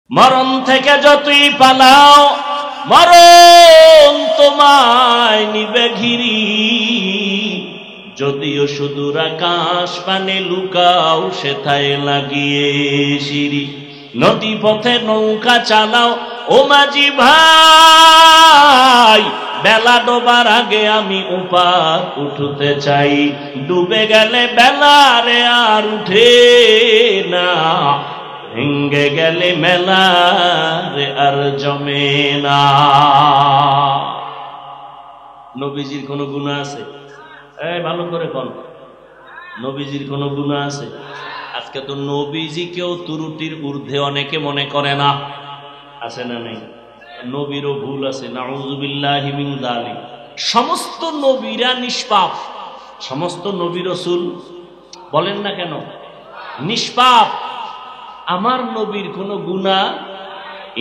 মরণ থেকে যতই পালাও মরণ তোমায় নিবে ঘিরি, যদিও সুদূর আকাশ পানে লুকাও সেথায় লাগিয়ে সিঁড়ি। নদী পথে নৌকা চালাও ও মাঝি ভাই, বেলা ডোবার আগে আমি উপার উঠতে চাই। ডুবে গেলে বেলা রে আর উঠে না, ভেঙ্গে গেলে মেলা রে আর জমে না। নবীজির কোন গুনাহ আছে? এই ভালো করে কোন নবীজির কোন গুনাহ আছে? আজকে তো নবীজিকেও ত্রুটির ঊর্ধ্বে অনেকে মনে করে না, আছে না নাই? নবীরও ভুল আছে, নাউযুবিল্লাহি মিন যালিক। সমস্ত নবীরা নিষ্পাপ, সমস্ত নবী রাসূল বলেন না কেন নিষ্পাপ। আমার নবীর কোন গুনাহ,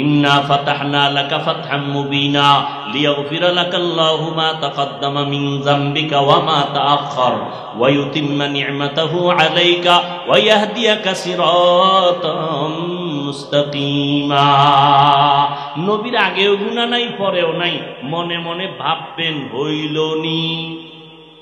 ইন্না ফাতাহনা লাকা ফাতহাম মুবিনা লিয়াগফিরা লাকাল্লাহু মা তাকাদ্দামা মিন যামবিকা ওয়া মা তাআখার ওয়া ইউতিম্মা নি'মাতাহু আলাইকা ওয়া ইয়াহদিয়াকা সিরাতাম মুস্তাকিমা। নবীর আগেও গুনাহ নাই পরেও নাই, মনে মনে ভাববেন হইলনি।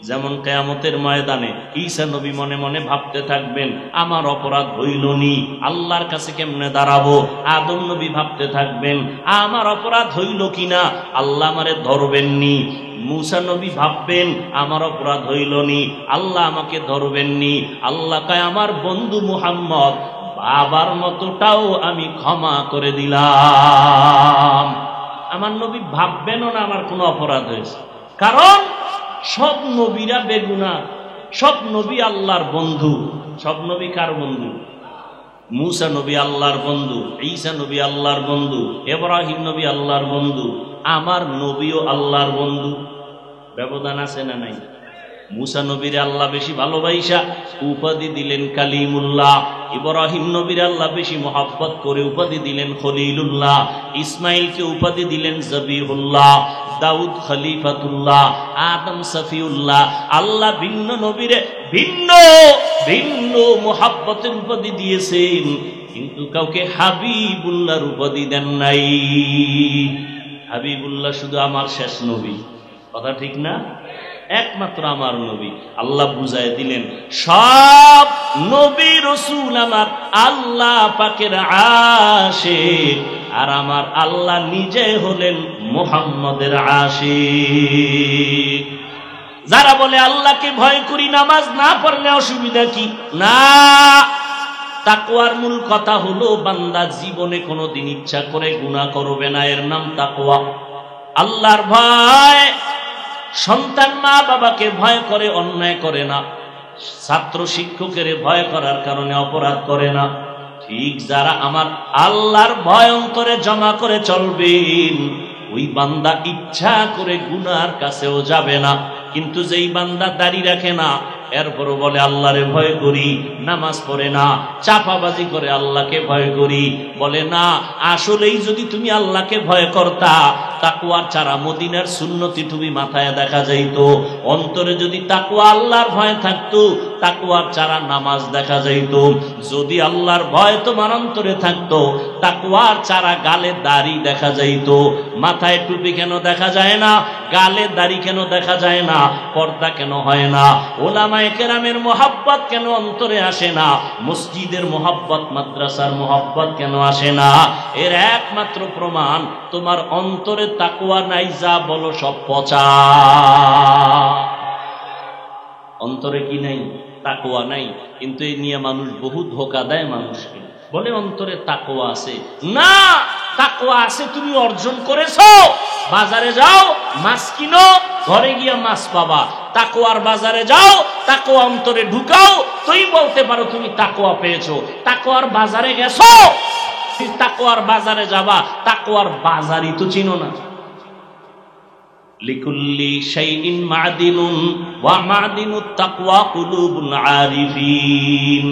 যেমন কিয়ামতের ময়দানে ঈসা নবী মনে মনে ভাবতে থাকবেন আমার অপরাধ হইলনি, আল্লাহর কাছে কেমনে দাঁড়াবো। আদম নবী ভাবতে থাকবেন আমার অপরাধ হইল কিনা, আল্লাহ আমারে ধরবেননি। মূসা নবী ভাববেন আমার অপরাধ হইলনি, আল্লাহ আমাকে ধরবেননি। আল্লাহ কয় আমার বন্ধু মুহাম্মদ বাবার মতোটাও আমি ক্ষমা করে দিলাম। আমার নবী ভাববেনও না আমার কোনো অপরাধ হয়েছে, কারণ সব নবীরা বেগুনাহ, সব নবী আল্লাহর বন্ধু। সব নবী কার বন্ধু? মূসা নবী আল্লাহর বন্ধু, ঈসা নবী আল্লাহর বন্ধু, ইব্রাহিম নবী আল্লাহর বন্ধু, আমার নবীও আল্লাহর বন্ধু। ব্যবধান আছে না নাই? মূসা নবীর আল্লাহ বেশি ভালোবাসা উপাধি দিলেন কালিমুল্লাহ, ইব্রাহিম নবীর আল্লাহ বেশি মহব্বত করে উপাধি দিলেন খলিলুল্লাহ, ইসমাইলকে উপাধি দিলেন জবিহুল্লাহ, দাউদ খলিফাতুল্লাহ, আদম সফিউল্লাহ। আল্লাহ ভিন্ন নবীরে ভিন্ন ভিন্ন মহব্বতের উপাধি দিয়েছেন, কিন্তু কাউকে হাবিবুল্লাহর উপাধি দেন নাই। হাবিবুল্লাহ শুধু আমার শেষ নবী, কথা ঠিক না? একমাত্র আমার নবী। আল্লাহ বুঝায় দিলেন সব নবী রাসূল আমার আল্লাহ পাকের আশিক, আর আমার আল্লাহ নিজে হলেন মুহাম্মদের আশিক। যারা বলে আল্লাহকে ভয় করি, নামাজ না পড়লে অসুবিধা কি? না, তাকওয়ার মূল কথা হলো বান্দা জীবনে কোনোদিন ইচ্ছা করে গুনাহ করবে না, এর নাম তাকওয়া। আল্লাহর ভয়। সন্তান মা বাবাকে ভয় করে, অন্যায় করে না। ছাত্র শিক্ষকের ভয় করার কারণে অপরাধ করে না। ঠিক যারা আমার আল্লাহর ভয় অন্তরে জমা করে চলবেন, ওই বান্দা ইচ্ছা করে গুনার কাছেও যাবে না। কিন্তু যেই বান্দা দাড়ি রাখে না, এরপরও বলে আল্লাহরে ভয় করি, নামাজ পড়ে না, চাপাবাজি করে আল্লাহকে ভয় করি, বলে না আসলেই যদি তুমি আল্লাহকে ভয় করতা, তাকওয়ার চারা মদিনার সুন্নতি টুপি মাথায় দেখা যাইতো। অন্তরে যদি তাকওয়া আল্লাহর ভয় থাকতো, তাকওয়ার চারা নামাজ দেখা যাইতো। যদি আল্লাহর ভয় তোমার অন্তরে থাকতো, তাকওয়ার চারা গালে দাড়ি দেখা যাইতো। মাথায় টুপি কেন দেখা যায় না? গালে দাড়ি কেন দেখা যায় না? পর্দা কেন হয় না? ওলামায়ে কেরামের মহব্বত কেন অন্তরে আসে না? মসজিদের মহব্বত, মাদ্রাসার মহব্বত কেন আসে না? এর একমাত্র প্রমাণ তোমার অন্তরে তাকওয়া নাই, যা বলো সব পচা। অন্তরে কি নাই? তাকওয়া নাই। কিন্তু এই নিয়ে মানুষ বহু ধোঁকা দেয় মানুষকে, বলে অন্তরে তাকওয়া আছে। না, তাকওয়া আছে তুমি অর্জন করেছো। বাজারে যাও, মাছ কিনো, ঘরে গিয়া মাছ পাবা। তাকওয়ার বাজারে যাও, তাকওয়া অন্তরে ঢুকাও, তুমি বলতে পারো তুমি তাকওয়া পেয়েছো। তাকওয়ার বাজারে গেছো, তাকওয়ার বাজারে যাবা, তাকওয়ার বাজারই তো চিনো না। লিকুল্লি শাইইন মাদিনুন ওয়া মাদিনুত তাকওয়া কুলুবুল আরিফিন।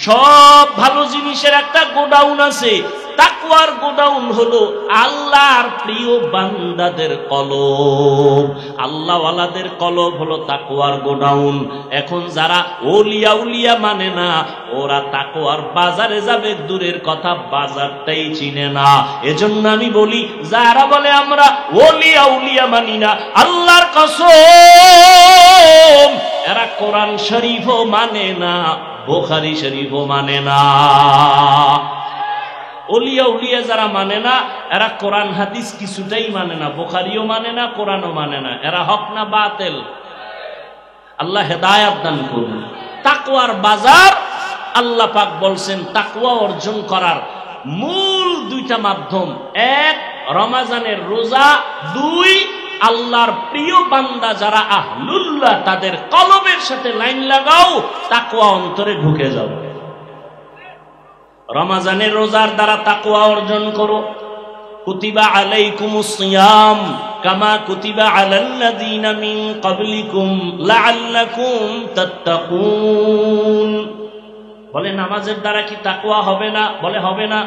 সব ভালো জিনিসের একটা গোডাউন আছে, তাকওয়ার গোডাউন হলো আল্লাহর প্রিয় বান্দাদের কলব। আল্লাহওয়ালাদের কলব হলো তাকওয়ার গোডাউন। এখন যারা ওলিয়া উলিয়া মানে না, ওরা তাকওয়ার বাজারে যাবে দূরের কথা, বাজারটাই চিনে না। এজন্য আমি বলি, যারা বলে আমরা ওলিয়া উলিয়া মানি না, আল্লাহর কসম এরা কোরআন শরীফও মানে না, বুখারী শরীফও মানে না। ওলিয়া উলিয়া যারা মানে না, এরা কোরআন হাদিস কিছুটাই মানে না, বুখারীও মানে না, কোরআনও মানে না। এরা হক না বাতিল? আল্লাহ হেদায়েত দান করুন। তাকওয়ার বাজার, আল্লাহ পাক বলছেন তাকওয়া অর্জন করার মূল দুইটা মাধ্যম, এক রমজানের রোজা, দুই আল্লাহর প্রিয় বান্দা যারা আহলুল্লাহ তাদের কলবের সাথে লাইন লাগাও, তাকওয়া অন্তরে ঢুকে যাও। রমজানের রোজার দ্বারা তাকওয়া অর্জন করো। কুতিবা আলাইকুমুস সিয়াম কামা কুতিবা আলাল্লাযীনা মিন ক্বাবলিকুম লাআল্লাকুম তাত্তাকুন। বলে নামাজের দ্বারা কি তাকওয়া হবে না? বলে হবে না।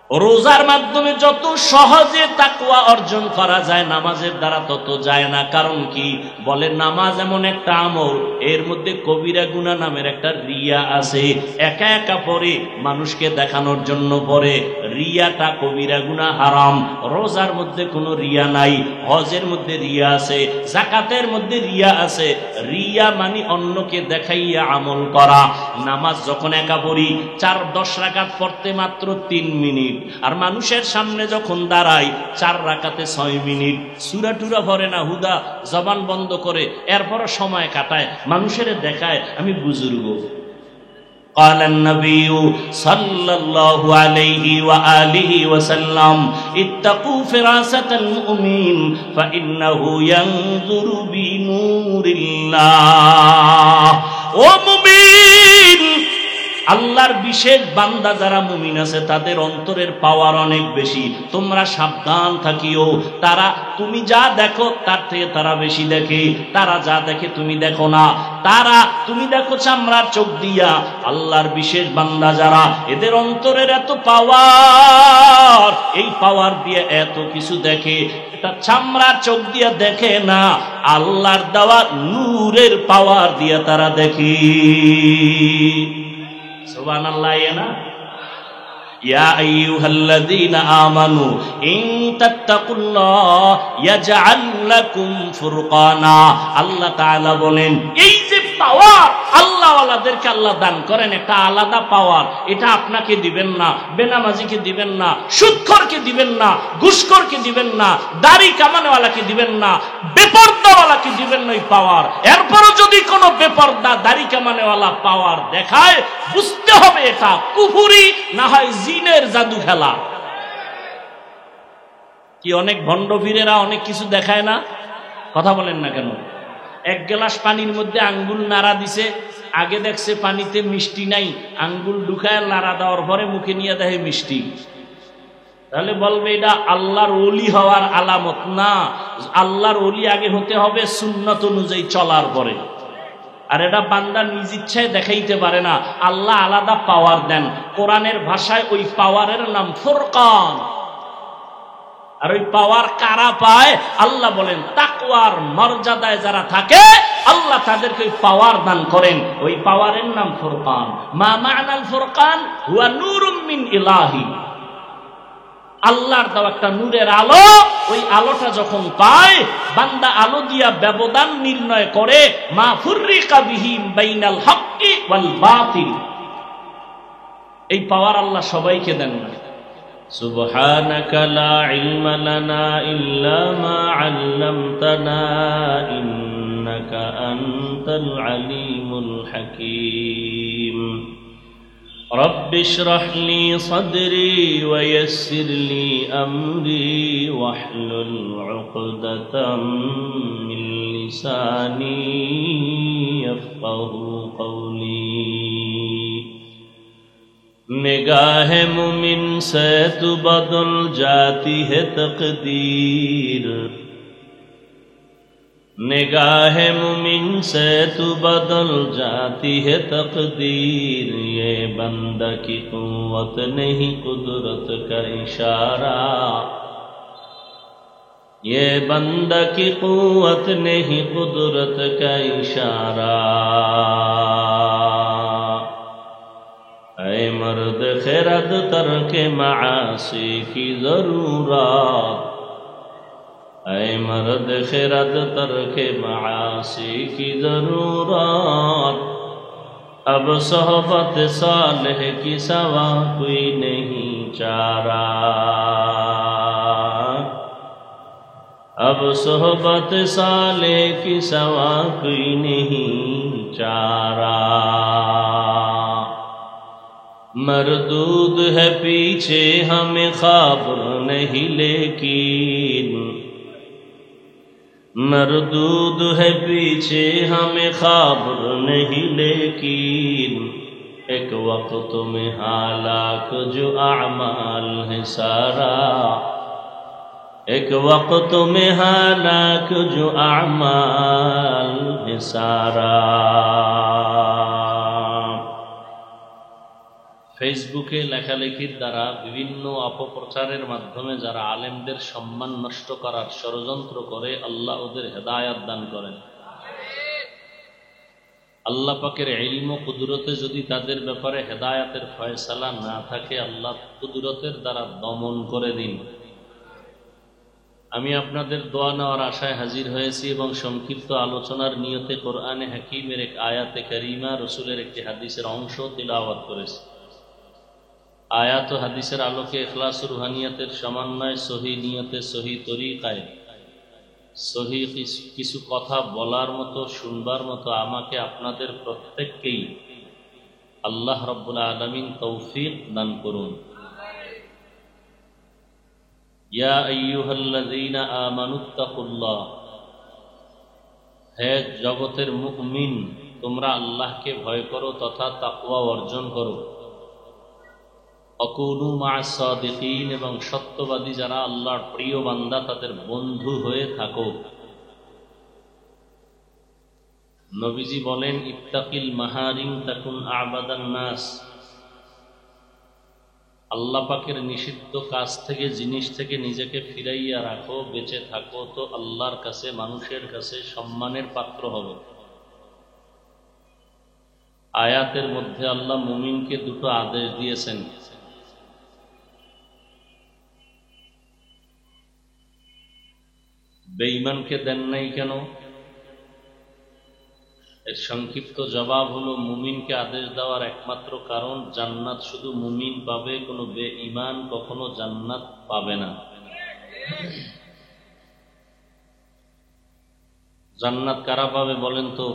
রোজার মাধ্যমে যত সহজে তাকওয়া অর্জন করা যায়, নামাজের দ্বারা তত যায় না। কারণ কি? বলে নামাজ এমন একটা আমল, এর মধ্যে কবিরা গুনাহ নামের একটা রিয়া আছে। একা একা পড়ে, মানুষকে দেখানোর জন্য পড়ে, রিয়াটা কবিরা গুনাহ, হারাম। রোজার মধ্যে কোনো রিয়া নাই, হজের মধ্যে রিয়া আছে, যাকাতের মধ্যে রিয়া আছে। রিয়া মানে অন্যকে দেখাইয়া আমল করা। নামাজ যখন একা পড়ি, 4-10 রাকাত পড়তে মাত্র 3 মিনিট, আর মানুষের সামনে যখন দাঁড়াই 4 রাকাতে 6 মিনিট। সূরা টুরা পড়ে না, হুদা জবান বন্ধ করে, এরপর সময় কাটায়, মানুষের দেখায় আমি বুজুর্গ। قال النبي صلى الله عليه وآله وسلم اتقوا فراسة المؤمن فإنه ينظر بنور الله। ও মুমিন, আল্লাহর বিশেষ বান্দা যারা মুমিন আছে, তাদের অন্তরের পাওয়ার অনেক বেশি। তোমরা সাবধান থাকিও। তারা তুমি যা দেখো তার থেকে তারা বেশি দেখে। তারা যা দেখে তুমি দেখো না। তারা তুমি দেখো চামড়ার চোখ দিয়া। আল্লাহর বিশেষ বান্দা যারা, এদের অন্তরের এত পাওয়ার, এই পাওয়ার দিয়ে এত কিছু দেখে। এটা চামড়ার চোখ দিয়া দেখে না, আল্লাহর দেওয়া নূরের পাওয়ার দিয়ে তারা দেখে। সুবহানাল্লাহ। না ইয়া আইয়ুহাল্লাযীনা আমানু ইন তাত্তাকুল্লাহ ইয়াজআল লাকুম ফুরকানা। আল্লাহ তাআলা বলেন, এই যে পাওয়ার আল্লাহওয়ালাদেরকে আল্লাহ দান করেন, একটা আলাদা পাওয়ার। এটা আপনাকে দিবেন না, বেনামাজিকে দিবেন না, সুদখোরকে দিবেন না, ঘুষখোরকে দিবেন না, দাড়ি কামানেওয়ালাকে দিবেন না, বেপরদাওয়ালাকে দিবেন না এই পাওয়ার। এরপরও যদি কোনো বেপরদা দাড়ি কামানেওয়ালা পাওয়ার দেখায়, বুঝতে হবে এটা কুফরি, না হয় জিনের জাদু খেলা। কি অনেক ভণ্ড ফিরেরা অনেক কিছু দেখায় না? কথা বলেন না কেন? এক গ্লাস পানির মধ্যে আঙ্গুল নাড়া দিছে, আগে দেখছে পানিতে মিষ্টি নাই, আঙ্গুল ঢুকায় নাড়া দেওয়ার পরে মুখে নিয়ে দেখে মিষ্টি। তাহলে বলবে এটা আল্লাহর ওলি হওয়ার আলামত না। আল্লাহর ওলি আগে হতে হবে সুন্নত অনুযায়ী চলার পরে। আর এটা বান্দা নিজ ইচ্ছায় দেখাইতে পারে না, আল্লাহ আলাদা পাওয়ার দেন। কোরআনের ভাষায় ওই পাওয়ারের নাম ফুরকান। আর ওই পাওয়ার কারা পায়? আল্লাহ বলেন তাকওয়ার মর্যাদায় যারা থাকে, আল্লাহ তাদেরকে ওই পাওয়ার দান করেন। ওই পাওয়ারের নাম ফুরকান। মা মা'নাল ফুরকান হুয়া নূরুম মিন ইলাহি। আল্লাহর দেওয়া একটা নূরের আলো, ওই আলোটা যখন পায়, বান্দা আলো দিয়া ব্যবধান নির্ণয় করে। মা ফুররিকা বিহি বাইনাল হক্কি ওয়াল বাতিল। এই পাওয়ার আল্লাহ সবাইকে দেন না। সুবহানাকা লা ইলমা লানা ইল্লা মা আল্লামতানা ইন্নাকা আনতাল আলিমুল হাকীম। رب اشرح لي صدري ويسر لي أمري واحلل عقدة من لساني يفقه قولي। निगाह मुमिन से तू बदल जाती है तकदीर, निगाह मुमिन से तू बदल जाती है तकदीर, ये बंदा की कुव्वत नहीं कुदरत का इशारा, ये बंदा की कुव्वत नहीं कुदरत का इशारा। ऐ मर्द खिरद तर्के मासी की जरूरत, ऐ मर्द खिरद तर्के मासी की जरूरत, अब सोहबत सालेह की सवा कोई नहीं चारा, अब सोहबत सालेह की सवा कोई नहीं चारा। मरदूद है पीछे हमें खबर नहीं लेकिन, मरदूद है पीछे हमें खबर नहीं लेकिन, एक वक्त में हालाक जो अमाल है सारा, एक वक्त में हालाक जो अमाल है सारा। ফেসবুকে লেখালেখির দ্বারা বিভিন্ন অপপ্রচারের মাধ্যমে যারা আলেমদের সম্মান নষ্ট করার ষড়যন্ত্র করে, আল্লাহ ওদের হেদায়াত দান করেন। আল্লাহ পাকের ইলম ও কুদরতে যদি তাদের ব্যাপারে হেদায়াতের ফয়সালা না থাকে, আল্লাহ কুদরতের দ্বারা দমন করে দিন। আমি আপনাদের দোয়া নেওয়ার আশায় হাজির হয়েছি এবং সংক্ষিপ্ত আলোচনার নিয়তে কোরআনে হাকিমের এক আয়াতে কারিমা, রসুলের একটি হাদিসের অংশ তিলাওয়াত করেছি। আয়াত ও হাদিসের আলোকে ইখলাস ও রুহানিয়াতের সমন্বয়, সহি নিয়তে, সহি তরিকায়, সহি কিছু কথা বলার মতো, শুনবার মতো আমাকে আপনাদের প্রত্যেককেই আল্লাহ রাব্বুল আলামিন তৌফিক দান করুন। ইয়া আইয়ুহাল্লাযীনা আমানুত্তাকুল্লাহ, হে জগতের মুমিন, তোমরা আল্লাহকে ভয় করো তথা তাকওয়া অর্জন করো। অকুনু মা'আস সাদিকিন, এবং সত্যবাদী যারা আল্লাহর প্রিয় বান্দা তাদের বন্ধু হয়ে থাকো। নবীজি বলেন, ইত্তাকিল মাহারিম তাকুন আবাদান নাস, আল্লাহ পাকের নিষিদ্ধ কাজ থেকে, জিনিস থেকে নিজেকে ফিরাইয়া রাখো, বেঁচে থাকো, তো আল্লাহর কাছে, মানুষের কাছে সম্মানের পাত্র হবে। আয়াতের মধ্যে আল্লাহ মুমিনকে দুটো আদেশ দিয়েছেন। বেঈমানকে দেন নাই কেন? এর সংক্ষিপ্ত জবাব হলো, মুমিনকে আদেশ দেওয়ার একমাত্র কারণ, জান্নাত শুধু মুমিন পাবে, কোনো বেঈমান কখনো জান্নাত পাবে না। জান্নাত কারা পাবে বলেন তো?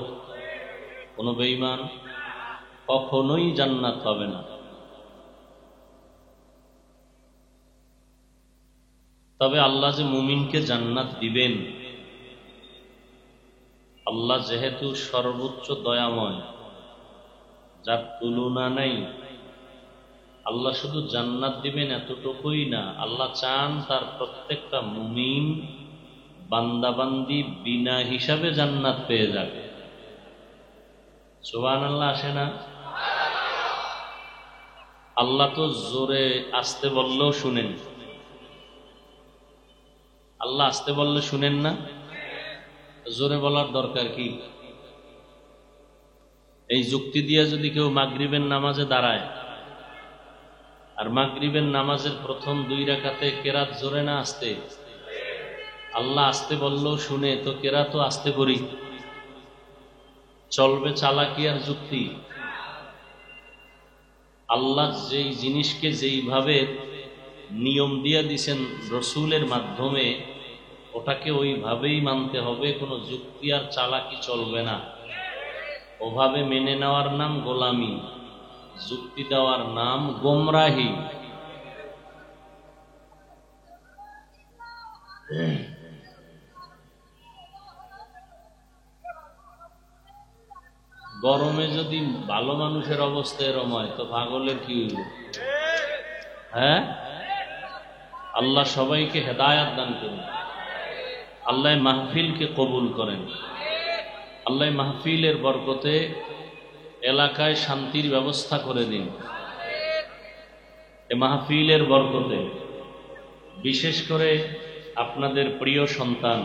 কোনো বেঈমান কখনোই জান্নাত পাবে না। তবে আল্লাহ যে মুমিনকে জান্নাত দিবেন, আল্লাহ যেহেতু সর্বোচ্চ দয়াময়, যার তুলনা নেই, আল্লাহ শুধু জান্নাত দিবেন এতটুকুই না, আল্লাহ চান তার প্রত্যেকটা মুমিন বান্দাবান্দি বিনা হিসাবে জান্নাত পেয়ে যাবে। সুবহানাল্লাহ আসে না? আল্লাহ তো জোরে আসতে বললেও শুনেন, আল্লাহ আসতে বললে শুনেন না? জোরে বলার দরকার কি? এই যুক্তি দিয়ে যদি কেউ মাগরিবের নামাজে দাঁড়ায় আর মাগরিবের নামাজের প্রথম 2 রাকাতে কেরাত জোরে না আসতে, আল্লাহ আসতে বললেও শুনে, তো কেরাতও আসতে করি, চলবে চালাকি আর যুক্তি? আল্লাহ যেই জিনিসকে যেইভাবে নিয়ম দিয়ে দিছেন রসুলের মাধ্যমে, ওটাকে ওইভাবেই মানতে হবে, কোনো যুক্তি আর চালাকি চলবে না। ওভাবে মেনে নেওয়ার নাম গোলামি, যুক্তি দেওয়ার নাম গোমরাহি। গরমে যদি ভালো মানুষের অবস্থা এরম হয়, তো পাগলের কি হইল? হ্যাঁ, আল্লাহ সবাইকে হেদায়াত দান করুন। আল্লাহ মাহফিলকে কবুল করেন। আল্লাহ মাহফিলের বরকতে এলাকায় শান্তির ব্যবস্থা করে দিন। এ মাহফিলের বরকতে বিশেষ করে আপনাদের প্রিয় সন্তান,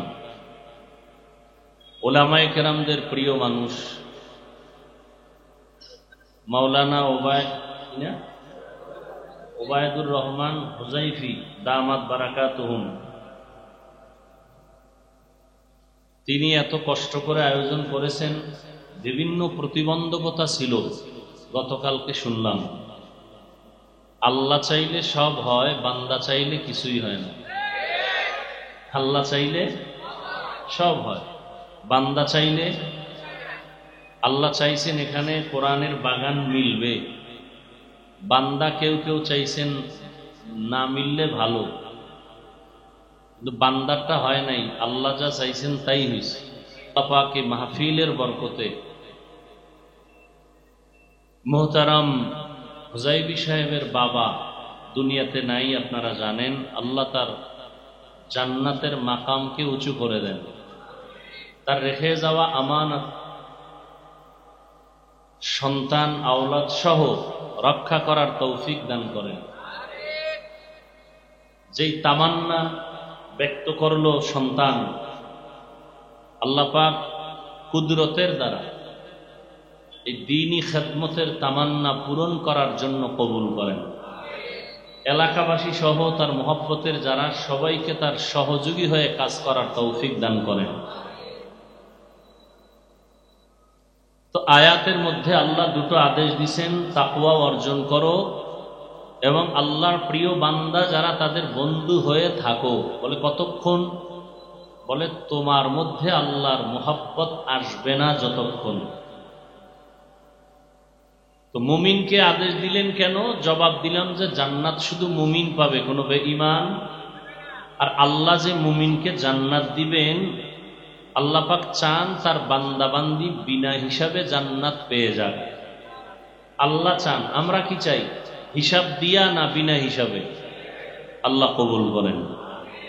ওলামায়ে কেরামদের প্রিয় মানুষ মাওলানা ওবায়দুর রহমান হুজাইফি দামাত বারাকাতুহুম, তিনি এত কষ্ট করে আয়োজন করেছেন। বিভিন্ন প্রতিবন্ধকতা ছিল, গতকালকে শুনলাম। আল্লাহ চাইলে সব হয়, বান্দা চাইলে কিছুই হয় না। আল্লাহ চাইলে সব হয়, বান্দা চাইলে। আল্লাহ চাইছেন এখানে কোরআনের বাগান মিলবে, বান্দা কেউ কেউ চাইছেন না মিললে ভালো, কিন্তু বান্দারটা হয় নাই। আল্লাহ যা চাইছেন তাই হয়েছে। পাকে মাহফিলের বরকতে মোহতারাম হুজাইবি সাহেবের বাবা দুনিয়াতে নাই, আপনারা জানেন। আল্লাহ তার জান্নাতের মাকামকে উঁচু করে দেন, তার রেখে যাওয়া আমানত সন্তান আওলাদ সহ রক্ষা করার তৌফিক দান করেন। যেই তামান্না ব্যক্ত করলো সন্তান, আল্লাহ পাক কুদরতের দ্বারা এই দ্বীনি খেদমতের তামান্না পূরণ করার জন্য কবুল করেন। এলাকাবাসী সহ তার মহব্বতের যারা, সবাইকে তার সহযোগী হয়ে কাজ করার তৌফিক দান করেন। তো আয়াতের মধ্যে আল্লাহ দুটো আদেশ দিছেন, তাকওয়া অর্জন করো এবং আল্লাহর প্রিয় বান্দা যারা তাদের বন্ধু হয়ে থাকো। বলে কতক্ষণ? বলে তোমার মধ্যে আল্লাহর মুহাব্বত আসবে না যতক্ষণ। তো মুমিনকে আদেশ দিলেন কেন? জবাব দিলাম যে জান্নাত শুধু মুমিন পাবে, কোনো বেঈমান। আর আল্লাহ যে মুমিনকে জান্নাত দিবেন, আল্লাহ পাক চান তার বান্দাবান্দি বিনা হিসাবে জান্নাত পেয়ে যাক। আল্লাহ চান। আমরা কি চাই? হিসাব দিয়া না বিনা হিসাবে? আল্লাহ কবুল করেন।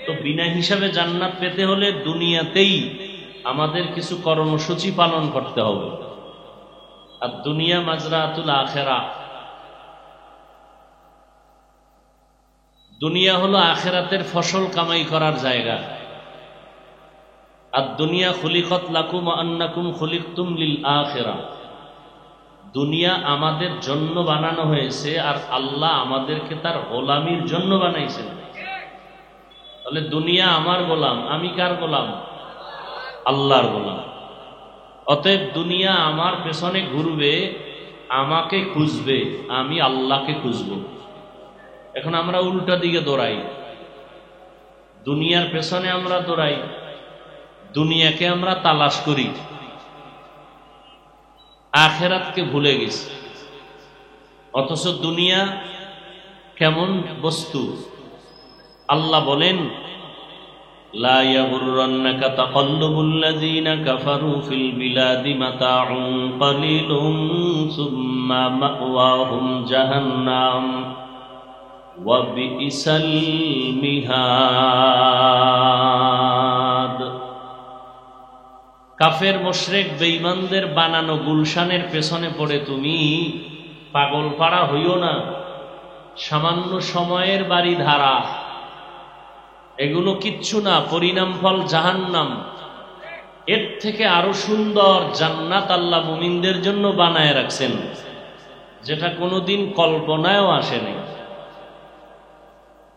তো বিনা হিসাবে জান্নাত পেতে হলে দুনিয়াতেই আমাদের কিছু কর্মসূচি পালন করতে হবে। আর দুনিয়া মাজরাতুল আখেরা, দুনিয়া হলো আখেরাতের ফসল কামাই করার জায়গা। আর দুনিয়া খুলিকত লাকুম আন্নাকুম খুলিকতুম লিল আখিরা, দুনিয়া আমাদের জন্য বানানো হয়েছে আর আল্লাহ আমাদেরকে তার গোলামির জন্য বানাইছেন। তাহলে দুনিয়া আমার গোলাম, আমি কার গোলাম? আল্লাহর গোলাম। অতএব দুনিয়া আমার পেছনে ঘুরবে, আমাকে খুঁজবে, আমি আল্লাহকে খুঁজব। এখন আমরা উল্টা দিকে দৌড়াই, দুনিয়ার পেছনে আমরা দৌড়াই, দুনিয়াকে আমরা তালাশ করি, আখেরাতকে ভুলে গেছি। অথচ দুনিয়া কেমন বস্তু? আল্লাহ বলেন, লা ইয়াগুররান্নাকা তাকাল্লুবুল্লাযীনা কাফারু ফিল বিলাদি মাতাউন কালিলুম সুম্মা মাওয়াহুম জাহান্নাম ওয়া বিইসাল মিহাদ। কাফের মুশরিক বেঈমানদের বানানো গুলশানের পেছনে পড়ে তুমি পাগল পাড়া হইও না। সামান্য সময়ের বাড়ি ধারা, এগুলো কিচ্ছু না, পরিণাম ফল জাহান্নাম। এর থেকে আরো সুন্দর জান্নাত আল্লাহ মুমিনদের জন্য বানায় রাখছেন, যেটা কোনোদিন কল্পনায়ও আসেনি।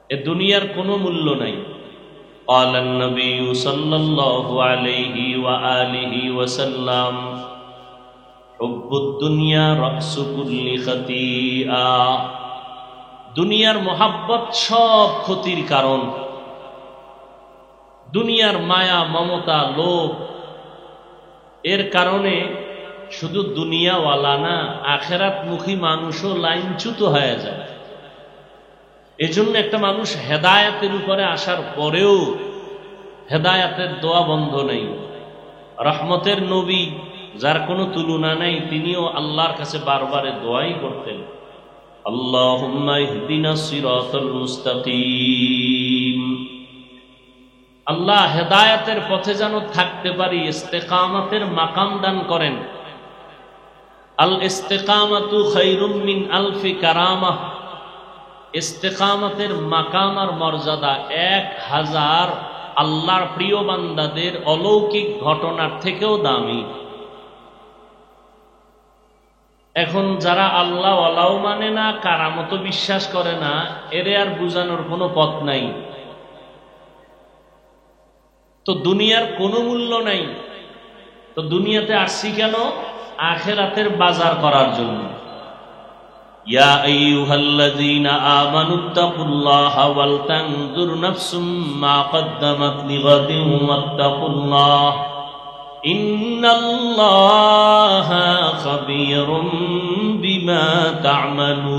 এ দুনিয়ার কোনো মূল্য নাই। قال النبي صلى الله عليه وآله وسلم حب الدنيا رأس كل خطيئة। দুনিয়ার মোহাব্বত সব ক্ষতির কারণ। দুনিয়ার মায়া, মমতা, লোভ, এর কারণে শুধু দুনিয়াওয়ালা না, আখেরাতমুখী মানুষও লাইনচ্যুত হয়ে যায়। এজন্য একটা মানুষ হেদায়েতের উপরে আসার পরেও হেদায়েতের দোয়া বন্ধ নেই। রহমতের নবী, যার কোনো তুলনা নেই, তিনিও আল্লাহর কাছে বারবার দোয়াই করতেন, আল্লাহুম্মা ইহদিনাস সিরাতাল মুস্তাকিম। আল্লাহ হেদায়েতের পথে যেন থাকতে পারি, ইস্তেকামতের মাকাম দান করেন। আল ইস্তেকামাতু খায়রুম মিন আলফি কারামাহ। ইস্তেকামতের মাকাম আর মর্যাদা 1000 আল্লাহর প্রিয় বান্দাদের অলৌকিক ঘটনার থেকেও দামি। এখন যারা আল্লাহ ওয়ালাও মানে না, কারামত বিশ্বাস করে না, এরে আর বুঝানোর কোনো পথ নাই। তো দুনিয়ার কোনো মূল্য নাই, তো দুনিয়াতে আসছি কেন? আখিরাতের বাজার করার জন্য। ইয়া আইয়ুহাল্লাযীনা আমানুত্তাকুল্লাহা ওয়াল তানজুর নাফসুম মা কদ্দামাত লিগাদিন ওয়াত্তাকুল্লাহ ইন্নাল্লাহা খাবীরুম বিমা তা'মালুন।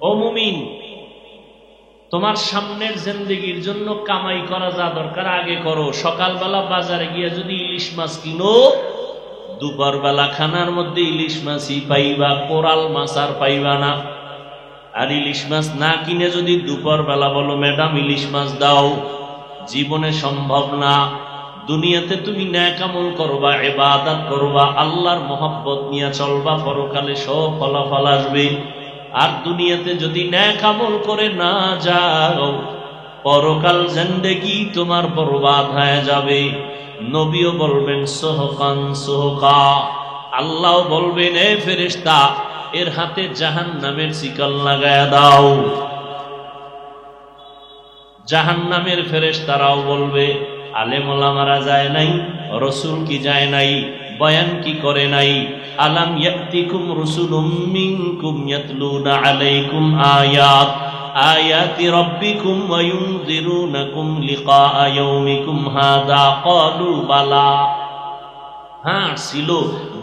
ও মুমিন, তোমার সামনের জিন্দেগির জন্য কামাই করা যা দরকার আগে করো। সকালবেলা বাজারে গিয়ে যদি ইলিশ মাছ কিনো, দুপুরবেলা খানার মধ্যে ইলিশ মাছই পাইবা, কোরাল মাছ আর পাইবা না। আর ইলিশ মাছ না কিনে যদি দুপুরবেলা বলো ম্যাডাম ইলিশ মাছ দাও, জীবনে সম্ভব না। দুনিয়াতে তুমি নেক আমল করবা, ইবাদত করবা, আল্লাহর মহব্বত নিয়ে চলবা, পরকালে সব ফলাফল আসবে। আর দুনিয়াতে যদি নেক আমল করে না যাও, পরকাল জিন্দেগি তোমার বরবাদ হয়ে যাবে। নবীও বলবেন সোহকান সোহকা, আল্লাহ বলবেন এ ফেরেশতা এর হাতে জাহান্নামের শিকল লাগায়া দাও। জাহান্নামের ফেরেশতারাও বলবে আলেম ওলামারা যায় নাই, রাসূল কি যায় নাই, বয়ান কি করে নাই? আলাম ইয়াতিকুম রাসূলুম মিনকুম ইয়াতলুনা আলাইকুম আয়াতি রাব্বিকুম ওয়া ইউনযিরুনাকুম লিকা ইয়াউমিকুম হাযা ক্বালু বালা। হ্যাঁ ছিল,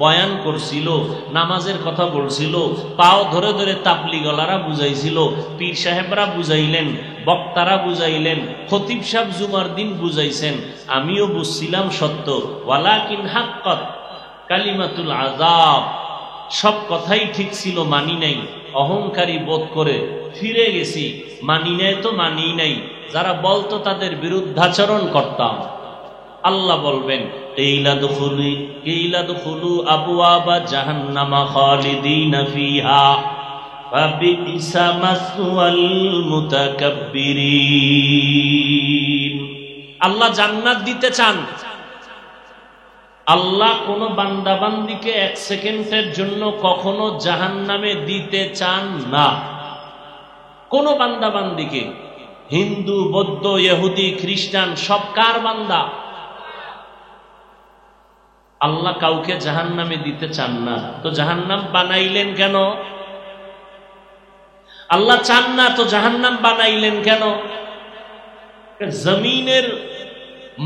বয়ান করছিল, নামাজের কথা বলছিল, পাও ধরে ধরে তাবলীগলারা বুঝাইছিল, পীর সাহেবরা বুঝাইলেন, বক্তারা বুঝাইলেন, খতিব সাহেব জুমার দিন বুঝাইছেন, আমিও বুঝছিলাম সত্য। ওয়ালাকিন হাক্কাত কালিমাতুল আযাব, সব কথাই ঠিক ছিল, মানি নাই, অহংকারী বোধ করে ফিরে গেছি। মানি নাই তো মানি নাই, যারা বলতো তাদের বিরুদ্ধাচরণ করতাম। আল্লাহ বলবেন কিলাদখুলু আবওয়াবা জাহান্নামা খালিদিনা ফিহা ফাবিইসা মাসওয়াল মুতাকাব্বিরিন। আল্লাহ জান্নাত দিতে চান। আল্লাহ কোন বান্দাবান্দিকে 1 সেকেন্ডের জন্য কখনো জাহান্নামে দিতে চান না। কোন বান্দাবান্দিকে, হিন্দু, বৌদ্ধ, ইহুদি, খ্রিস্টান, সব কার বান্দা? আল্লাহ কাউকে জাহান্নামে দিতে চান না। তো জাহান্নাম বানাইলেন কেন? আল্লাহ চান না তো জাহান্নাম বানাইলেন কেন? জমিনের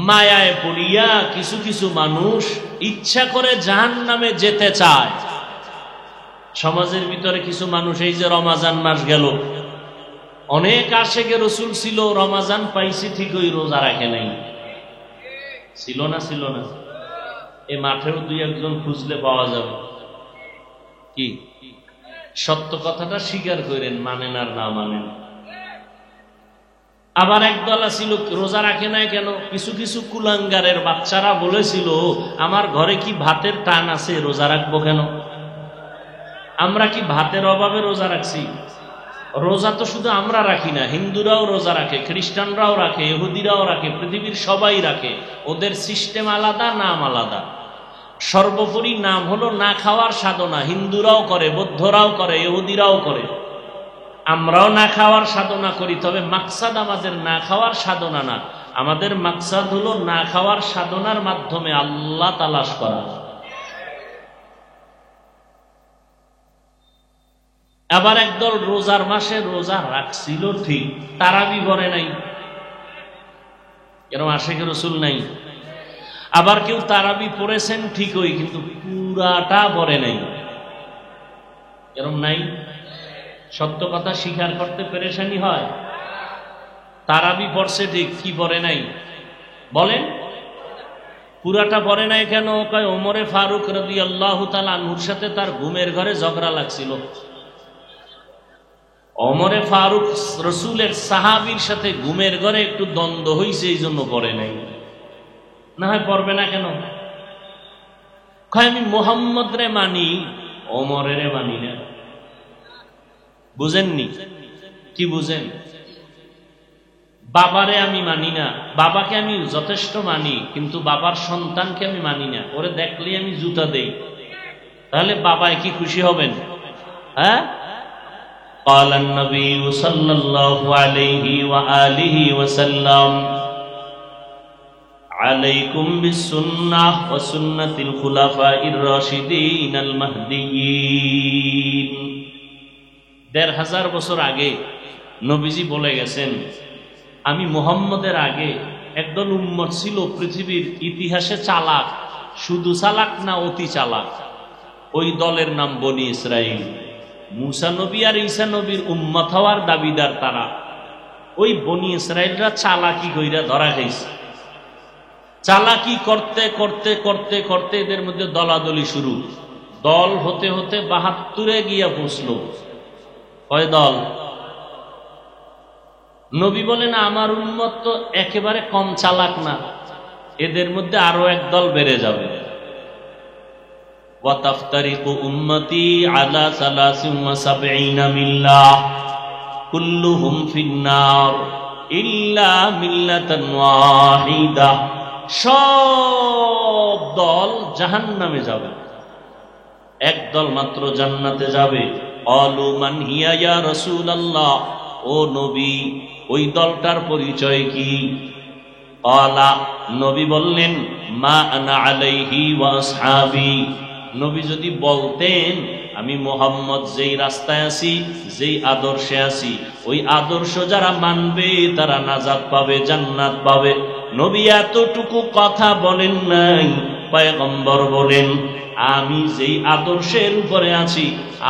মায়ায় পড়িয়া কিছু কিছু মানুষ ইচ্ছা করে জাহান্নামে যেতে চায়। সমাজের ভিতরে কিছু মানুষ, এই যে রমাজান মাস গেল, অনেক আশেকে রসুল ছিল, রমাজান পাইছি ঠিকই, রোজা রাখে নাই। ছিল না? ছিল না? এই মাঠেও 2-1 খুঁজলে পাওয়া যাবে। কি সত্য কথাটা স্বীকার করেন, মানেন আর না মানেন। আবার একদল ছিল রোজা রাখে নাই কেন? কিছু কিছু কুলাঙ্গারের বাচ্চারা বলেছিল আমার ঘরে কি ভাতের টান আছে, রোজা রাখবো কেন? আমরা কি ভাতের অভাবে রোজা রাখছি? রোজা তো শুধু আমরা রাখি না, হিন্দুরাও রোজা রাখে, খ্রিস্টানরাও রাখে, ইহুদিরাও রাখে, পৃথিবীর সবাই রাখে। ওদের সিস্টেম আলাদা, নাম আলাদা। সর্বোপরি নাম হলো না খাওয়ার সাধনা। হিন্দুরাও করে, বৌদ্ধরাও করে, ইহুদিরাও করে, আমরাও না খাওয়ার সাধনা করি। তবে মাকসাদ আমাদের না খাওয়ার সাধনা না, আমাদের মাকসাদ হলো না খাওয়ার সাধনার মাধ্যমে আল্লাহ তালাশ করা। আবার একদল রোজার মাসে রোজা রাখছিল ঠিক, তারাবি পড়ে নাই। এরকম আশেকে রসুল নাই। আবার কেউ তারাবি পড়েছেন ঠিকই, কিন্তু পুরাটা পড়ে নাই। এরকম নাই? সত্য কথা স্বীকার করতে পেরেশানি হয়। তারাবি পড়ছে ঠিক, কি পড়ে নাই বলেন? পুরাটা পড়ে নাই কেন? কয় ওমরে ফারুক রাদিয়াল্লাহু তাআলা আনহুর সাথে তার ঘুমের ঘরে ঝগড়া লাগছিল। ওমরে ফারুক রসুলের সাহাবীর সাথে ঘুমের ঘরে একটু দ্বন্দ্ব হইছে, এই জন্য পড়ে নাই। না হয় পড়বে না কেন? আমি মুহাম্মদ রে মানি, ওমরের মানি না। বুঝেননি? কি বুঝেন? বাবারে আমি মানি না, বাবাকে আমি যথেষ্ট মানি, কিন্তু বাবার সন্তানকে আমি মানি না। ওরে দেখলেই আমি জুতা দেই। তাহলে বাবায় কি খুশি হবেন? হ্যাঁ? قال النبي صلى الله عليه وآله وسلم عليكم بالسنة وسنة الخلفاء الراشدين المهديين। ১৫০০ বছর আগে নবীজি বলে গেছেন, আমি মুহাম্মদের আগে একদল উম্মত ছিল পৃথিবীর ইতিহাসে চালাক, শুধু চালাক না অতি চালাক। ওই দলের নাম বনি ইসরাইল। মুসা নবী আর ঈসা নবীর উম্মত হওয়ার দাবিদার তারা। ওই বনি ইসরাইলরা চালাকি কইরা ধরা খাইছে। চালাকি করতে করতে করতে করতে এদের মধ্যে দলাদলি শুরু। দল হতে হতে ৭২ গিয়া পৌঁছল। কয় দল? নবী বলেন, আমার উম্মত তো একেবারে কম চালাক না, এদের মধ্যে আরো এক দল বেড়ে যাবে। ওয়াতাফতারিকু উম্মতি আলা ৭৩ মিল্লাহ কুল্লুহুম ফিন্নার ইল্লা মিল্লাতান ওয়াহিদা। সব দল জাহান্নামে যাবে, এক দল মাত্র জান্নাতে যাবে। ক্বালু মান হিয়া ইয়া রাসূলুল্লাহ, ও নবী ওই দলটার পরিচয় কি? ক্বালা, নবী বললেন, মা আনা আলাইহি ওয়া আসহাবি। নবী যদি বলতেন আমি মুহাম্মদ যেই রাস্তায় আছি, যেই আদর্শে আছি, ওই আদর্শ যারা মানবে তারা নাজাত পাবে, জান্নাত পাবে। নবী এতটুকু কথা বলেন নাই। পয়গম্বর বলেন, আমি যেই আদর্শের উপরে আছি,